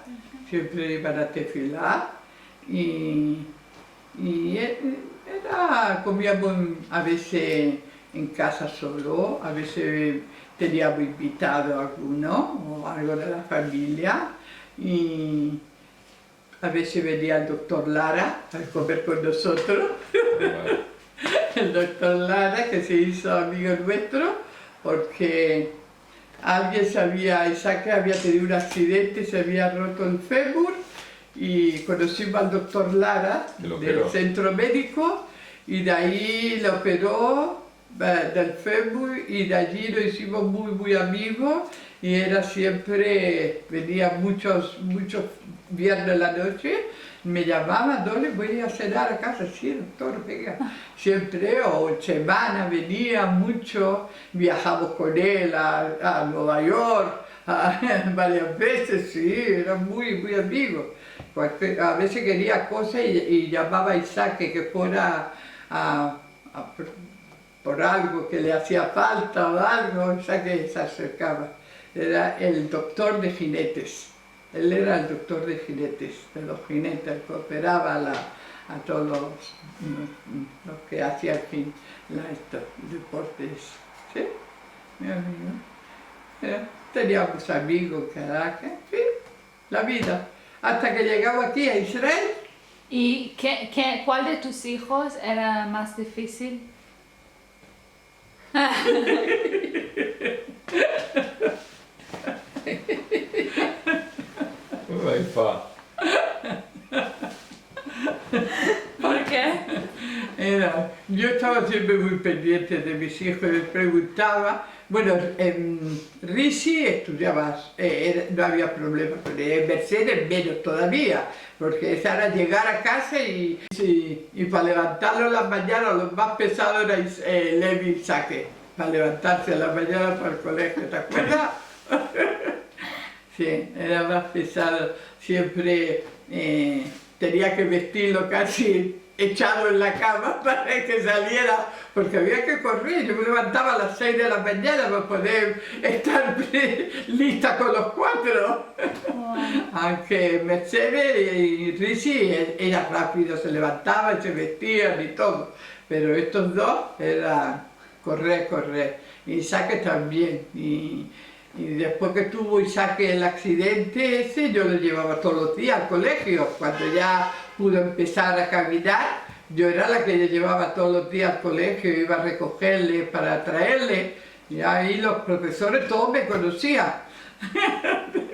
siempre iban a tefilá, y comíamos a veces en casa solo, a veces teníamos invitado a alguno o algo de la familia, y a veces venía el doctor Lara a comer con nosotros. El doctor Lara, que se hizo amigo nuestro, porque Isaac había tenido un accidente, se había roto el fémur, y conocimos al doctor Lara del centro médico, y de ahí lo operó del fémur, y de allí nos hicimos muy amigos, y venía muchos viernes en la noche, me llamaba, ¿dónde voy a cenar a casa? Sí, doctor, venga. Siempre, o en semana venía mucho, viajamos con él a Nueva York varias veces, sí, eran muy amigos. A veces quería cosas y llamaba a Isaac que fuera por algo que le hacía falta o algo, Isaac se acercaba. Era el doctor de jinetes. Él era el doctor de jinetes, de los jinetes, que operaba a todos los que hacían estos deportes. ¿Sí? Mi amigo. Teníamos amigos en Caracas, sí, la vida. Hasta que llegamos aquí a Israel. ¿Y cuál de tus hijos era más difícil? ¿Por qué? Yo estaba siempre muy pendiente de mis hijos, les preguntaba. Bueno, en Risi estudiaba, no había problema, pero en Mercedes menos todavía, porque esa era llegar a casa y para levantarlo en las mañanas, lo más pesado era Levi Saque, para levantarse en las mañanas para el colegio, ¿te acuerdas? Sí, era más pesado, siempre tenía que vestirlo casi echado en la cama para que saliera, porque había que correr. Yo me levantaba a las 6 de la mañana para poder estar lista con los 4. Wow. Aunque Mercedes y Risi era rápido, se levantaban, se vestían y todo, pero estos dos era correr. Y Isaac también. Y después que tuvo Isaac el accidente ese, yo lo llevaba todos los días al colegio. Cuando ya pudo empezar a caminar, yo era la que le llevaba todos los días al colegio, iba a recogerle para traerle. Y ahí los profesores todos me conocían.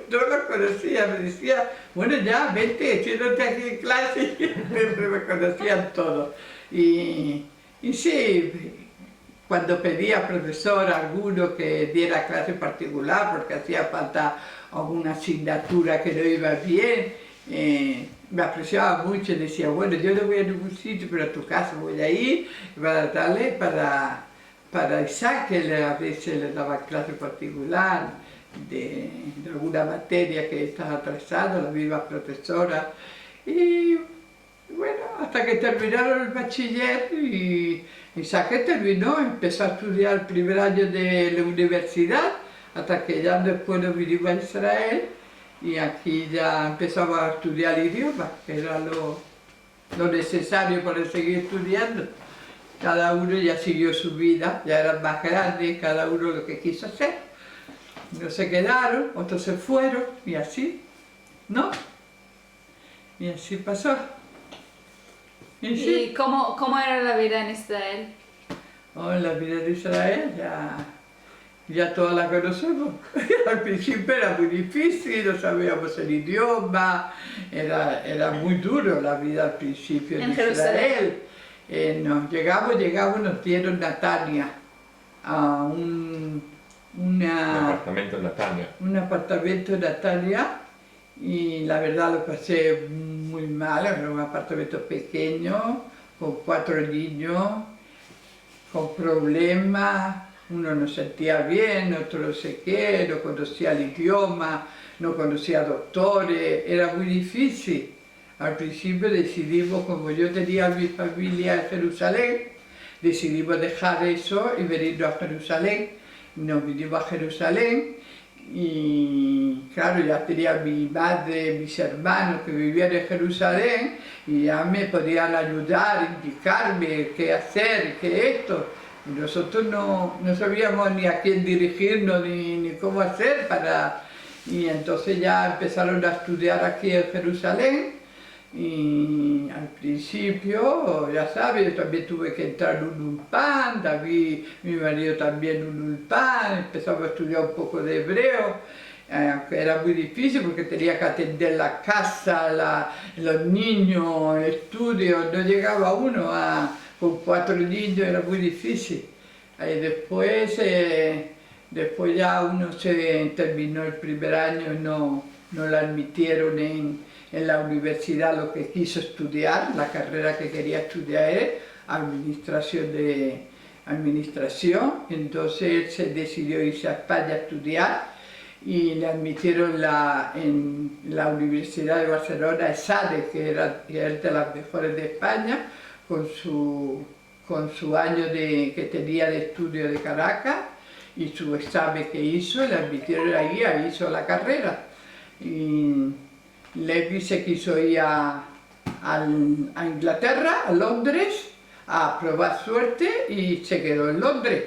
Todos los conocían, me decían, bueno ya, vente, siéntate aquí en clase. Siempre me conocían todos. Y sí, cuando pedía al profesor alguno que diera clase particular porque hacía falta alguna asignatura que no iba bien, me apreciaba mucho y decía, bueno, yo no voy a ningún sitio, pero a tu casa voy a ir para darle para Isaac, que a veces le daba clase particular de alguna materia que estaba atrasada, la misma profesora. Y Bueno, hasta que terminaron el bachiller y Isaac terminó, empezó a estudiar el primer año de la universidad, hasta que ya después nos vinimos a Israel y aquí ya empezamos a estudiar idiomas, que era lo necesario para seguir estudiando. Cada uno ya siguió su vida, ya eran más grandes, cada uno lo que quiso hacer. Unos se quedaron, otros se fueron y así, ¿no? Y así pasó. Y sí. ¿Y cómo era la vida en Israel? Oh, la vida de Israel ya todas la conocemos. Al principio era muy difícil, no sabíamos el idioma, era muy duro la vida al principio En de Israel. Llegamos, nos dieron Natania, a un apartamento en Natania. Un apartamento en Natania y la verdad lo pasé muy mal, era un apartamento pequeño, con 4 niños, con problemas, uno no sentía bien, otro no sé qué, no conocía el idioma, no conocía doctores, era muy difícil. Al principio decidimos, como yo tenía mi familia en Jerusalén, decidimos dejar eso y venirnos a Jerusalén. Nos vinimos a Jerusalén y claro, ya tenía mi madre, mis hermanos que vivían en Jerusalén y ya me podían ayudar, indicarme qué hacer, qué esto. Y nosotros no sabíamos ni a quién dirigirnos ni cómo hacer Y entonces ya empezaron a estudiar aquí en Jerusalén. Y al principio, ya sabes, yo también tuve que entrar en un ulpan, David, mi marido también en un ulpan, empezamos a estudiar un poco de hebreo, aunque era muy difícil porque tenía que atender la casa, los niños, el estudio, no llegaba uno con 4 niños, era muy difícil. Después ya uno se terminó el primer año, no la admitieron en la universidad lo que quiso estudiar, la carrera que quería estudiar es administración, entonces él se decidió irse a España a estudiar y le admitieron en la Universidad de Barcelona, ESADE, que es de las mejores de España, con su año que tenía de estudio de Caracas y su examen que hizo, le admitieron ahí hizo la carrera. Y Levi se quiso ir a Inglaterra, a Londres, a probar suerte y se quedó en Londres.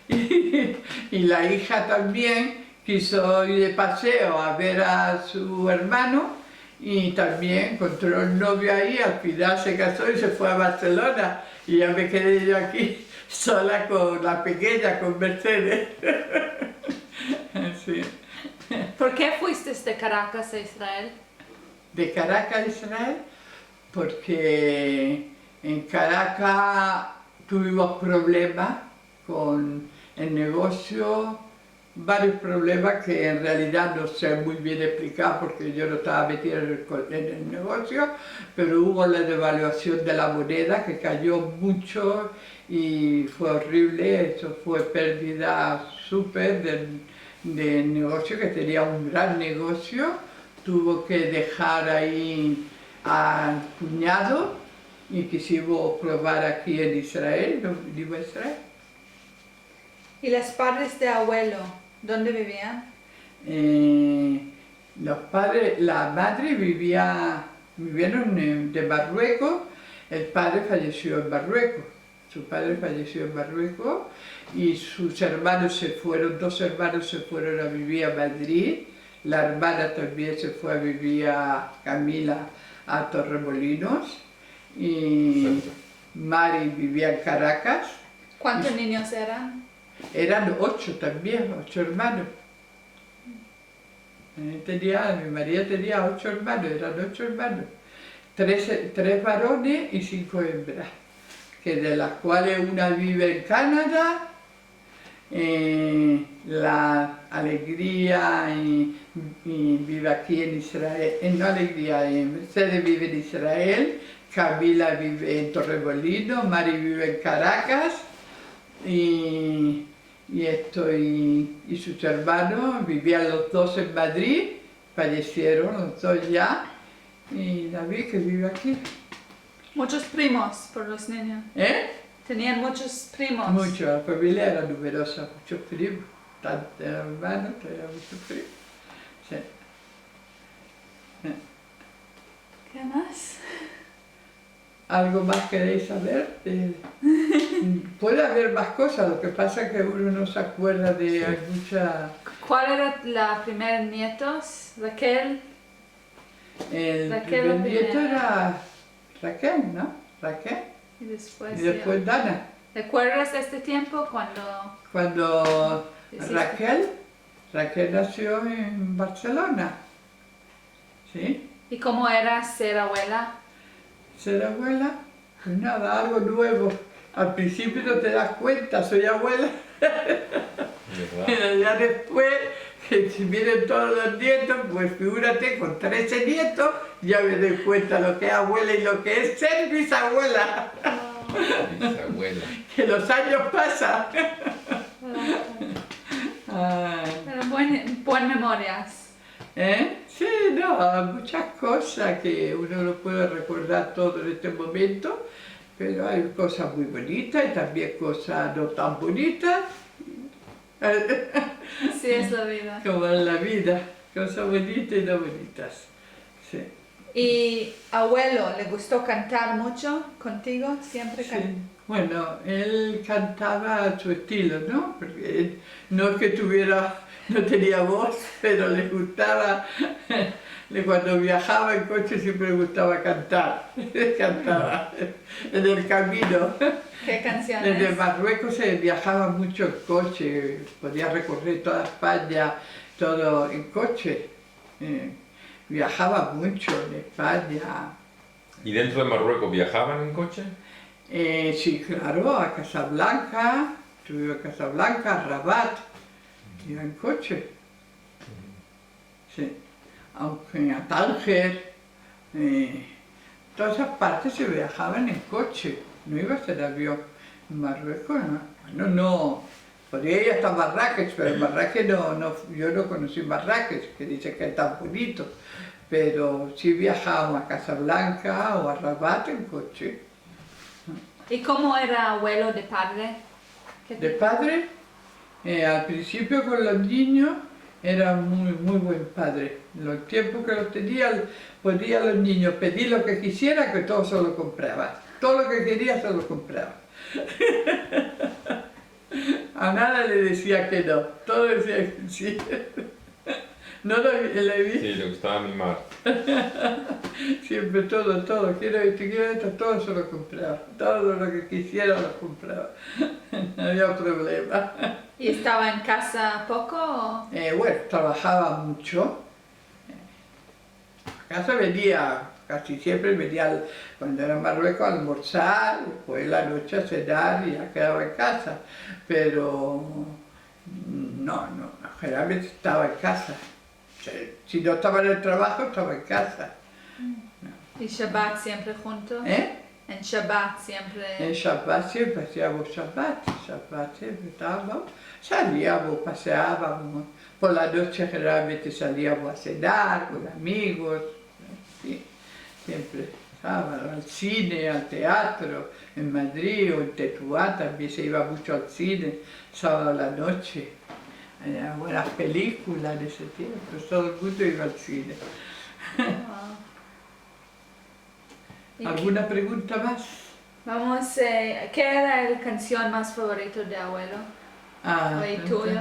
Y la hija también quiso ir de paseo a ver a su hermano y también encontró un novio ahí, al final se casó y se fue a Barcelona. Y ya me quedé yo aquí sola con la pequeña, con Mercedes. Sí. ¿Por qué fuiste de Caracas a Israel? De Caracas a Israel, porque en Caracas tuvimos problemas con el negocio, varios problemas que en realidad no sé muy bien explicar porque yo no estaba metida en el negocio, pero hubo la devaluación de la moneda que cayó mucho y fue horrible, eso fue pérdida súper del negocio, que tenía un gran negocio. Tuvo que dejar ahí al cuñado y quisimos probar aquí en Israel, nos vinimos a Israel. ¿Y los padres de abuelo, dónde vivían? Los padres, la madre vivieron de Marruecos, el padre falleció en Marruecos. Su padre falleció en Marruecos y sus hermanos se fueron, 2 hermanos se fueron a vivir a Madrid. La hermana también se fue a vivir Camila a Torremolinos y Mari vivía en Caracas. ¿Cuántos niños eran? Eran 8 también, 8 hermanos. Mi marido tenía 8 hermanos, eran 8 hermanos. 3 varones y 5 hembras, que de las cuales una vive en Canadá, la Alegría y vive aquí en Israel, no Alegría, Mercedes vive en Israel, Camila vive en Torremolinos, Mari vive en Caracas y sus hermanos vivían los 2 en Madrid, fallecieron los 2 ya, y David que vive aquí. Muchos primos por los niños. Tenían muchos primos. Mucho, la familia era numerosa, muchos primos. Tantos hermanos, tenía muchos primos. Sí. ¿Qué más? ¿Algo más queréis saber? Puede haber más cosas, lo que pasa es que uno no se acuerda de Sí. hay mucha... ¿Cuál era la primera nietos? Raquel. El Raquel primer la nieto primera. era Raquel, ¿no? Raquel. Y después. Y después Dana. ¿Recuerdas este tiempo cuando Cuando hiciste? Raquel nació en Barcelona. ¿Sí? ¿Y cómo era ser abuela? Ser abuela, pues nada, algo nuevo. Al principio no te das cuenta, soy abuela. ¿Verdad? Pero ya después, que si vienen todos los nietos, pues figúrate, con 13 nietos, ya me doy cuenta lo que es abuela y lo que es ser bisabuela. Bisabuela. Que los años pasan. Ay. Pero buenas memorias. Sí, no, muchas cosas que uno no puede recordar todo en este momento, pero hay cosas muy bonitas y también cosas no tan bonitas, Sí, es la vida. como en la vida, cosas bonitas y no bonitas. Sí, ¿Y abuelo, le gustó cantar mucho contigo? Siempre sí. cantó. Bueno, él cantaba a su estilo, ¿no? Porque él no es que no tenía voz, pero le gustaba, cuando viajaba en coche siempre le gustaba cantar, cantaba en el camino. ¿Qué Desde canciones? Marruecos se viajaba mucho en coche, podía recorrer toda España, todo en coche. Viajaba mucho en España. ¿Y dentro de Marruecos viajaban en coche? Sí, claro, a Casablanca, estuve a Casablanca, a Rabat, iba en coche. Sí, aunque a Tánger, todas esas partes se viajaban en coche, no ibas en avión. En Marruecos, no. Bueno, no, podría ir hasta Marrakech, pero en Marrakech yo no conocí Marrakech, que dice que es tan bonito, pero sí viajábamos a Casablanca o a Rabat en coche. ¿Y cómo era abuelo de padre? De padre, al principio con los niños era muy buen padre. En los tiempos que los tenía, podía a los niños pedir lo que quisiera, que todo se lo compraba. Todo lo que quería se lo compraba. A nada le decía que no, todo decía que sí. No le vi. Sí, le gustaba mimar. Siempre todo, quiero esto, todo se lo compraba. Todo lo que quisiera lo compraba. No había problema. ¿Y estaba en casa poco? O? Bueno, trabajaba mucho. A casa venía, casi siempre venía, cuando era en Marruecos, a almorzar, después la noche a cenar y ya quedaba en casa. Pero no, generalmente estaba en casa. Si no estaba en el trabajo, estaba en casa. ¿Y Shabbat siempre juntos? En Shabbat siempre. En Shabbat siempre hacíamos Shabbat siempre estábamos, salíamos, paseábamos, por la noche generalmente salíamos a cenar con amigos, sí, siempre sábado, al cine, al teatro, en Madrid o en Tetuán también se iba mucho al cine, sábado a la noche, había buenas películas en ese tiempo, todo el mundo iba al cine. Wow. ¿Y ¿Alguna pregunta más? Vamos, ¿qué era la canción más favorita de abuelo? ¿O el tuyo?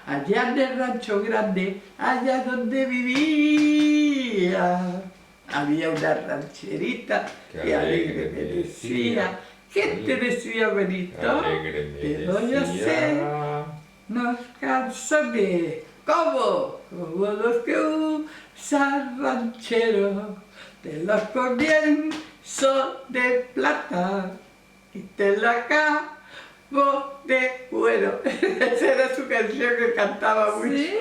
Allá en el rancho grande, allá donde vivía, había una rancherita que alegre me decía, ¿qué te decía, Benito? Alegre me Te doy a hacer unos canzones, ¿cómo? Como los que usa ranchero, te los comienzo de plata y te lo acabo de cuero. Esa era su canción que cantaba mucho. ¿Sí?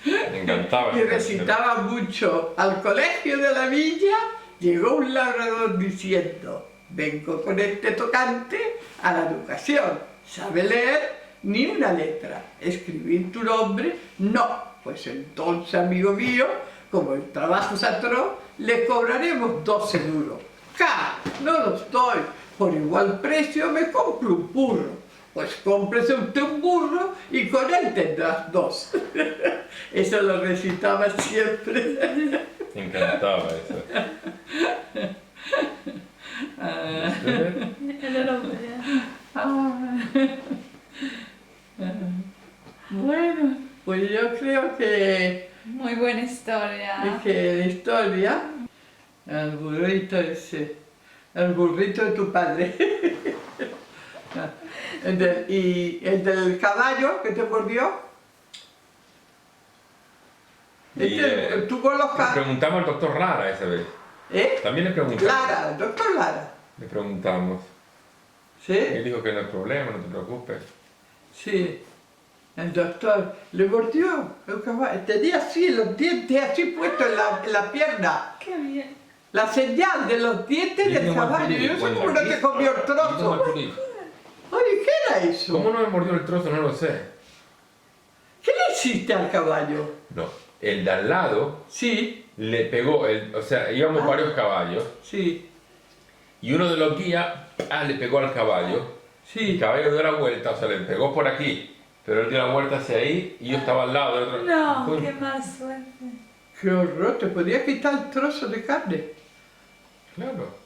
Me encantaba. Y recitaba mucho. Al colegio de la villa llegó un labrador diciendo, vengo con este tocante a la educación. ¿Sabe leer? Ni una letra. ¿Escribir tu nombre? No. Pues entonces, amigo mío, como el trabajo es atroz, le cobraremos 12 duros. No los doy. Por igual precio me compro un burro. Pues cómprese usted un burro y con él tendrás 2. Eso lo recitaba siempre. Me encantaba eso. Bueno, pues yo creo que Muy buena historia. la historia, el burrito ese, el burrito de tu padre. Y el del caballo que te mordió. Tú con los Le caballos. preguntamos al doctor Lara esa vez. También le preguntamos. Lara, el doctor Lara. Le preguntamos. ¿Sí? Él dijo que no hay problema, no te preocupes. Sí. El doctor le mordió el caballo. Tenía así los dientes así puestos en la pierna. Qué bien. La señal de los dientes del caballo. Yo no sé cómo no te comió el trozo. Oye, ¿qué era eso? ¿Cómo no me mordió el trozo? No lo sé. ¿Qué le hiciste al caballo? No, el de al lado Sí, le pegó, o sea, íbamos varios caballos sí, y uno de los guías le pegó al caballo. El sí. caballo dio la vuelta, o sea, le pegó por aquí, pero él dio la vuelta hacia ahí y yo estaba al lado del otro. No, ¡Pum! qué mala suerte. Qué horror, te podía quitar el trozo de carne. Claro.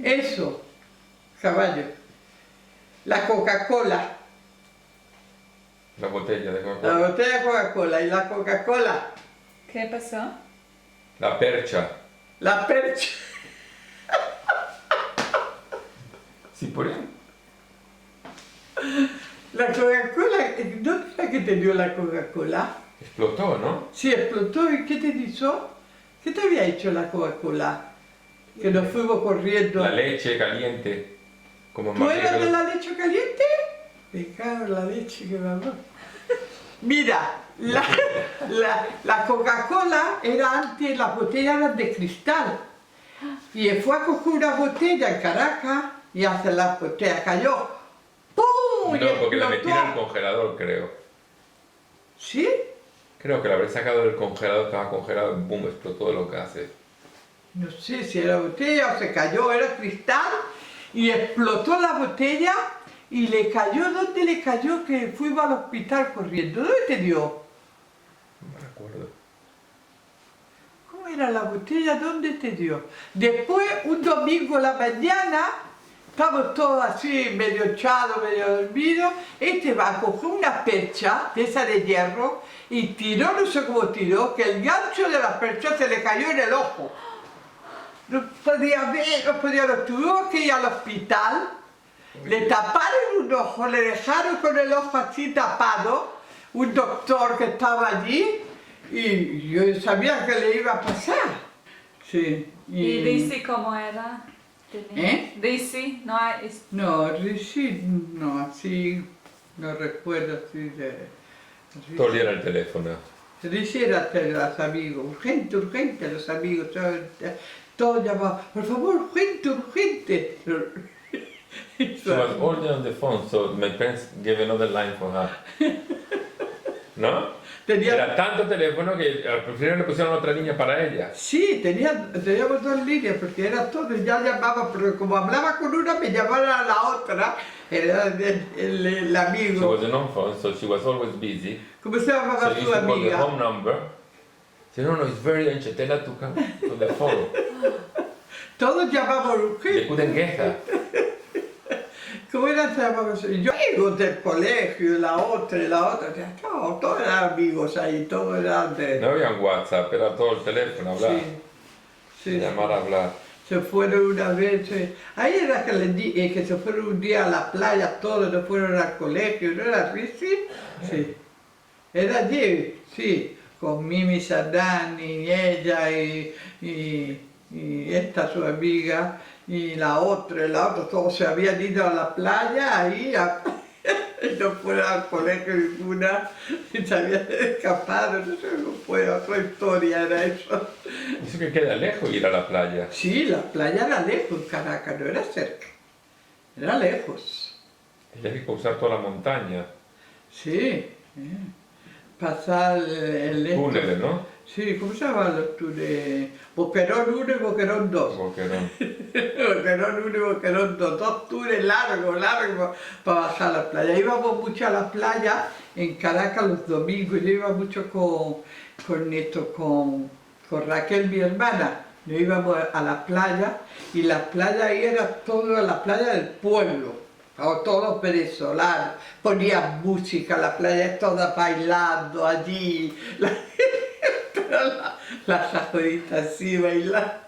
Eso, caballo. La Coca-Cola, La botella de la Coca-Cola. botella de Coca-Cola y la Coca-Cola, ¿Qué pasó? La percha. la percha. Sí, por ahí. La Coca-Cola, ¿dónde era que te dio la Coca-Cola? Explotó, ¿no? Sí, explotó. ¿Y qué te hizo? ¿Qué te había hecho la Coca-Cola? Que nos fuimos corriendo. La leche caliente. Como en ¿Tú eras manteca. de la leche caliente? Me cago en la leche que mamá. Mira, la Coca-Cola era antes, las botellas eran de cristal. Y fue a coger una botella en Caracas y hace la botella cayó. ¡Pum! Y No, porque la explotó. metí en el congelador, creo. ¿Sí? Creo que la habré sacado del congelador, estaba congelado, boom, explotó de los gases. No sé si era botella o se cayó, era cristal y explotó la botella y le cayó, ¿dónde le cayó? Que fuimos al hospital corriendo. ¿Dónde te dio? No me acuerdo. ¿Cómo era la botella? ¿Dónde te dio? Después, un domingo a la mañana, estamos todos así, medio echados, medio dormidos, este va a coger una percha de esa de hierro y tiró, no sé cómo tiró, que el gancho de la percha se le cayó en el ojo. No podía ver, no podía ver, tuvo que ir al hospital, le taparon un ojo, le dejaron con el ojo así tapado, un doctor que estaba allí, y yo sabía que le iba a pasar. Sí. ¿Y Daisy cómo era? Daisy, no hay... No, sí, no, así, no recuerdo así de... Todo el día en el teléfono. Rishi era de los amigos, urgente, urgente, los amigos, todos llamaban, por favor, urgente, urgente. She was older on the phone, so my parents gave another line for her. ¿No? Era tanto teléfono que al final le pusieron otra línea para ella. Sí, teníamos 2 líneas, porque era todo, ya llamaba, pero como hablaba con una, me llamaba a la otra, era el She amigo. was an on phone, so she was always busy. ¿Cómo se llamaba So tu you should call the amiga? home number. Say, no, it's very urgent, tell her to come to the phone. Todos llamaban They urgente. couldn't get her. ¿Cómo era se llamaba? Yo amigos del colegio, y la otra, no, todos eran amigos ahí, todos eran de... No había WhatsApp, era todo el teléfono, hablar. Sí, Llamar a hablar. se fueron una vez, ahí era que les di, que se fueron un día a la playa, todos se fueron al colegio, ¿no era Rishi? Sí. Era allí, sí, con Mimi Sadani, y ella y esta su amiga, y la otra, todos se habían ido a la playa ahí, y no fueron al colegio ninguna, y se habían escapado, no sé cómo fue, otra historia era eso. Eso que queda lejos ir a la playa. Sí, la playa era lejos, Caracas, no era cerca, era lejos. Tienes que cruzar toda la montaña. Sí, pasar el Túneles, ¿no? Sí, ¿cómo se llaman los túneles? Boquerón 1 y Boquerón 2. Boquerón. Boquerón 1 y Boquerón 2, dos túneles largos para bajar a la playa. Íbamos mucho a la playa en Caracas los domingos, yo iba mucho con Raquel, mi hermana. Nos íbamos a la playa y la playa ahí era toda la playa del pueblo, todos venezolanos, ponían música, la playa toda bailando allí, las sajonistas así bailando.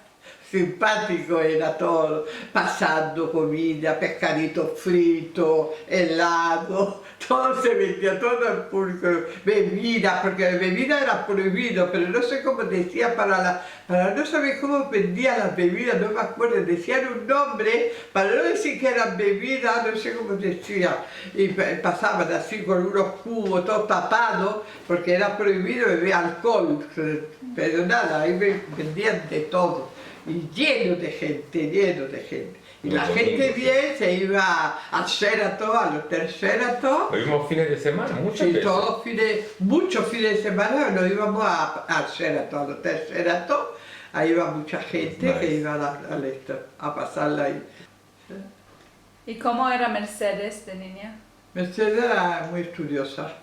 Simpático era todo, pasando comida, pescadito frito, helado, todo se vendía, todo el público, bebida, porque la bebida era prohibido, pero no sé cómo decía para no saber cómo vendían las bebidas, no me acuerdo, decían un nombre, para no decir que eran bebidas, no sé cómo decía, y pasaban así con unos cubos todos tapados, porque era prohibido beber alcohol, pero nada, ahí vendían de todo. Y lleno de gente, lleno de gente. Y la gente bien se iba al Sheraton, al Hotel Sheraton. Lo vimos fines de semana, muchas Sí, veces. muchos fines de semana nos íbamos al Sheraton, al Hotel Sheraton. Ahí iba mucha gente Nice. que iba a pasarla ahí. ¿Y cómo era Mercedes de niña? Mercedes era muy estudiosa.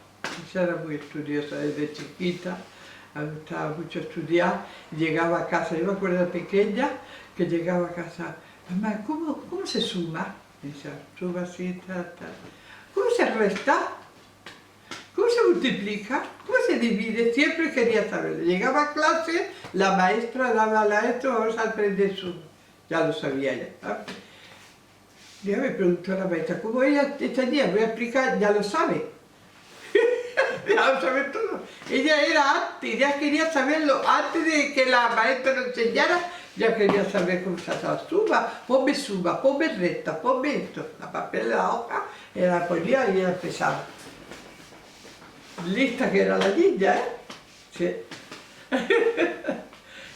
Ella era muy estudiosa desde chiquita. Me gustaba mucho estudiar, llegaba a casa, yo me acuerdo de pequeña, que llegaba a casa, mamá, ¿cómo se suma? Y decía, suma así, tal. ¿Cómo se resta? ¿Cómo se multiplica? ¿Cómo se divide? Siempre quería saberlo. Llegaba a clase, la maestra daba a esto, vamos a aprender suma. Ya lo sabía ya. Ya me preguntó la maestra, ¿cómo ella esta día voy a explicar? Ya lo sabe. Ya lo sabe todo. Ella era antes, ya quería saberlo antes de que la maestra nos enseñara, ya quería saber cómo se hacía suma, ponme recta, ponme esto. La papel, la hoja, ella la ponía y ella empezaba. Lista que era la niña, ¿eh? Sí.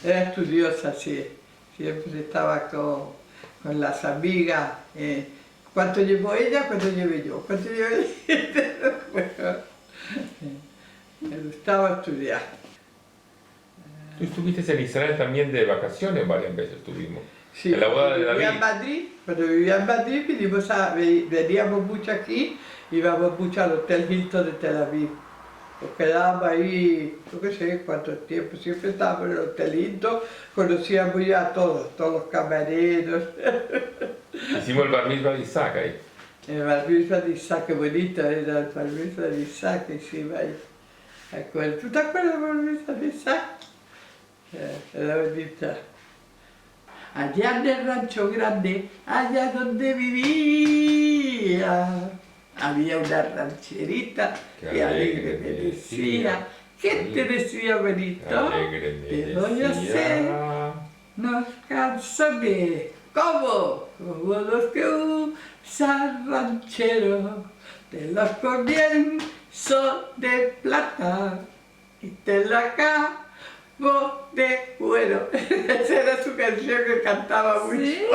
Era estudiosa, sí. Siempre estaba con las amigas. ¿Cuánto llevó ella? ¿Cuánto llevé yo? ¿Cuánto llevé ella? Me gustaba estudiar. Tú estuviste en Israel también de vacaciones varias veces, estuvimos. Sí, En la boda de cuando vivía David. en Madrid, cuando vivía en Madrid veníamos mucho aquí, íbamos mucho al Hotel Hilton de Tel Aviv. Nos quedábamos ahí, no qué sé cuánto tiempo, siempre estábamos en el Hotel Hilton, conocíamos ya a todos los camareros. Hicimos el bar mitzvah de Isaac ahí. El bar mitzvah de Isaac, qué bonito era el bar mitzvah de Isaac que hicimos ahí. ¿Tú te acuerdas del bar mitzvah de Isaac? Era bonita. Allá en el rancho grande, allá donde vivía, había una rancherita que alegre me decía, ¿qué te decía, bonito? Alegre me Te doy a hacer decía. unos calzones. ¿Cómo? Como los que usa ranchero, te los comienzo de plata y te la acabo de cuero. Esa era su canción que cantaba mucho. ¿Sí?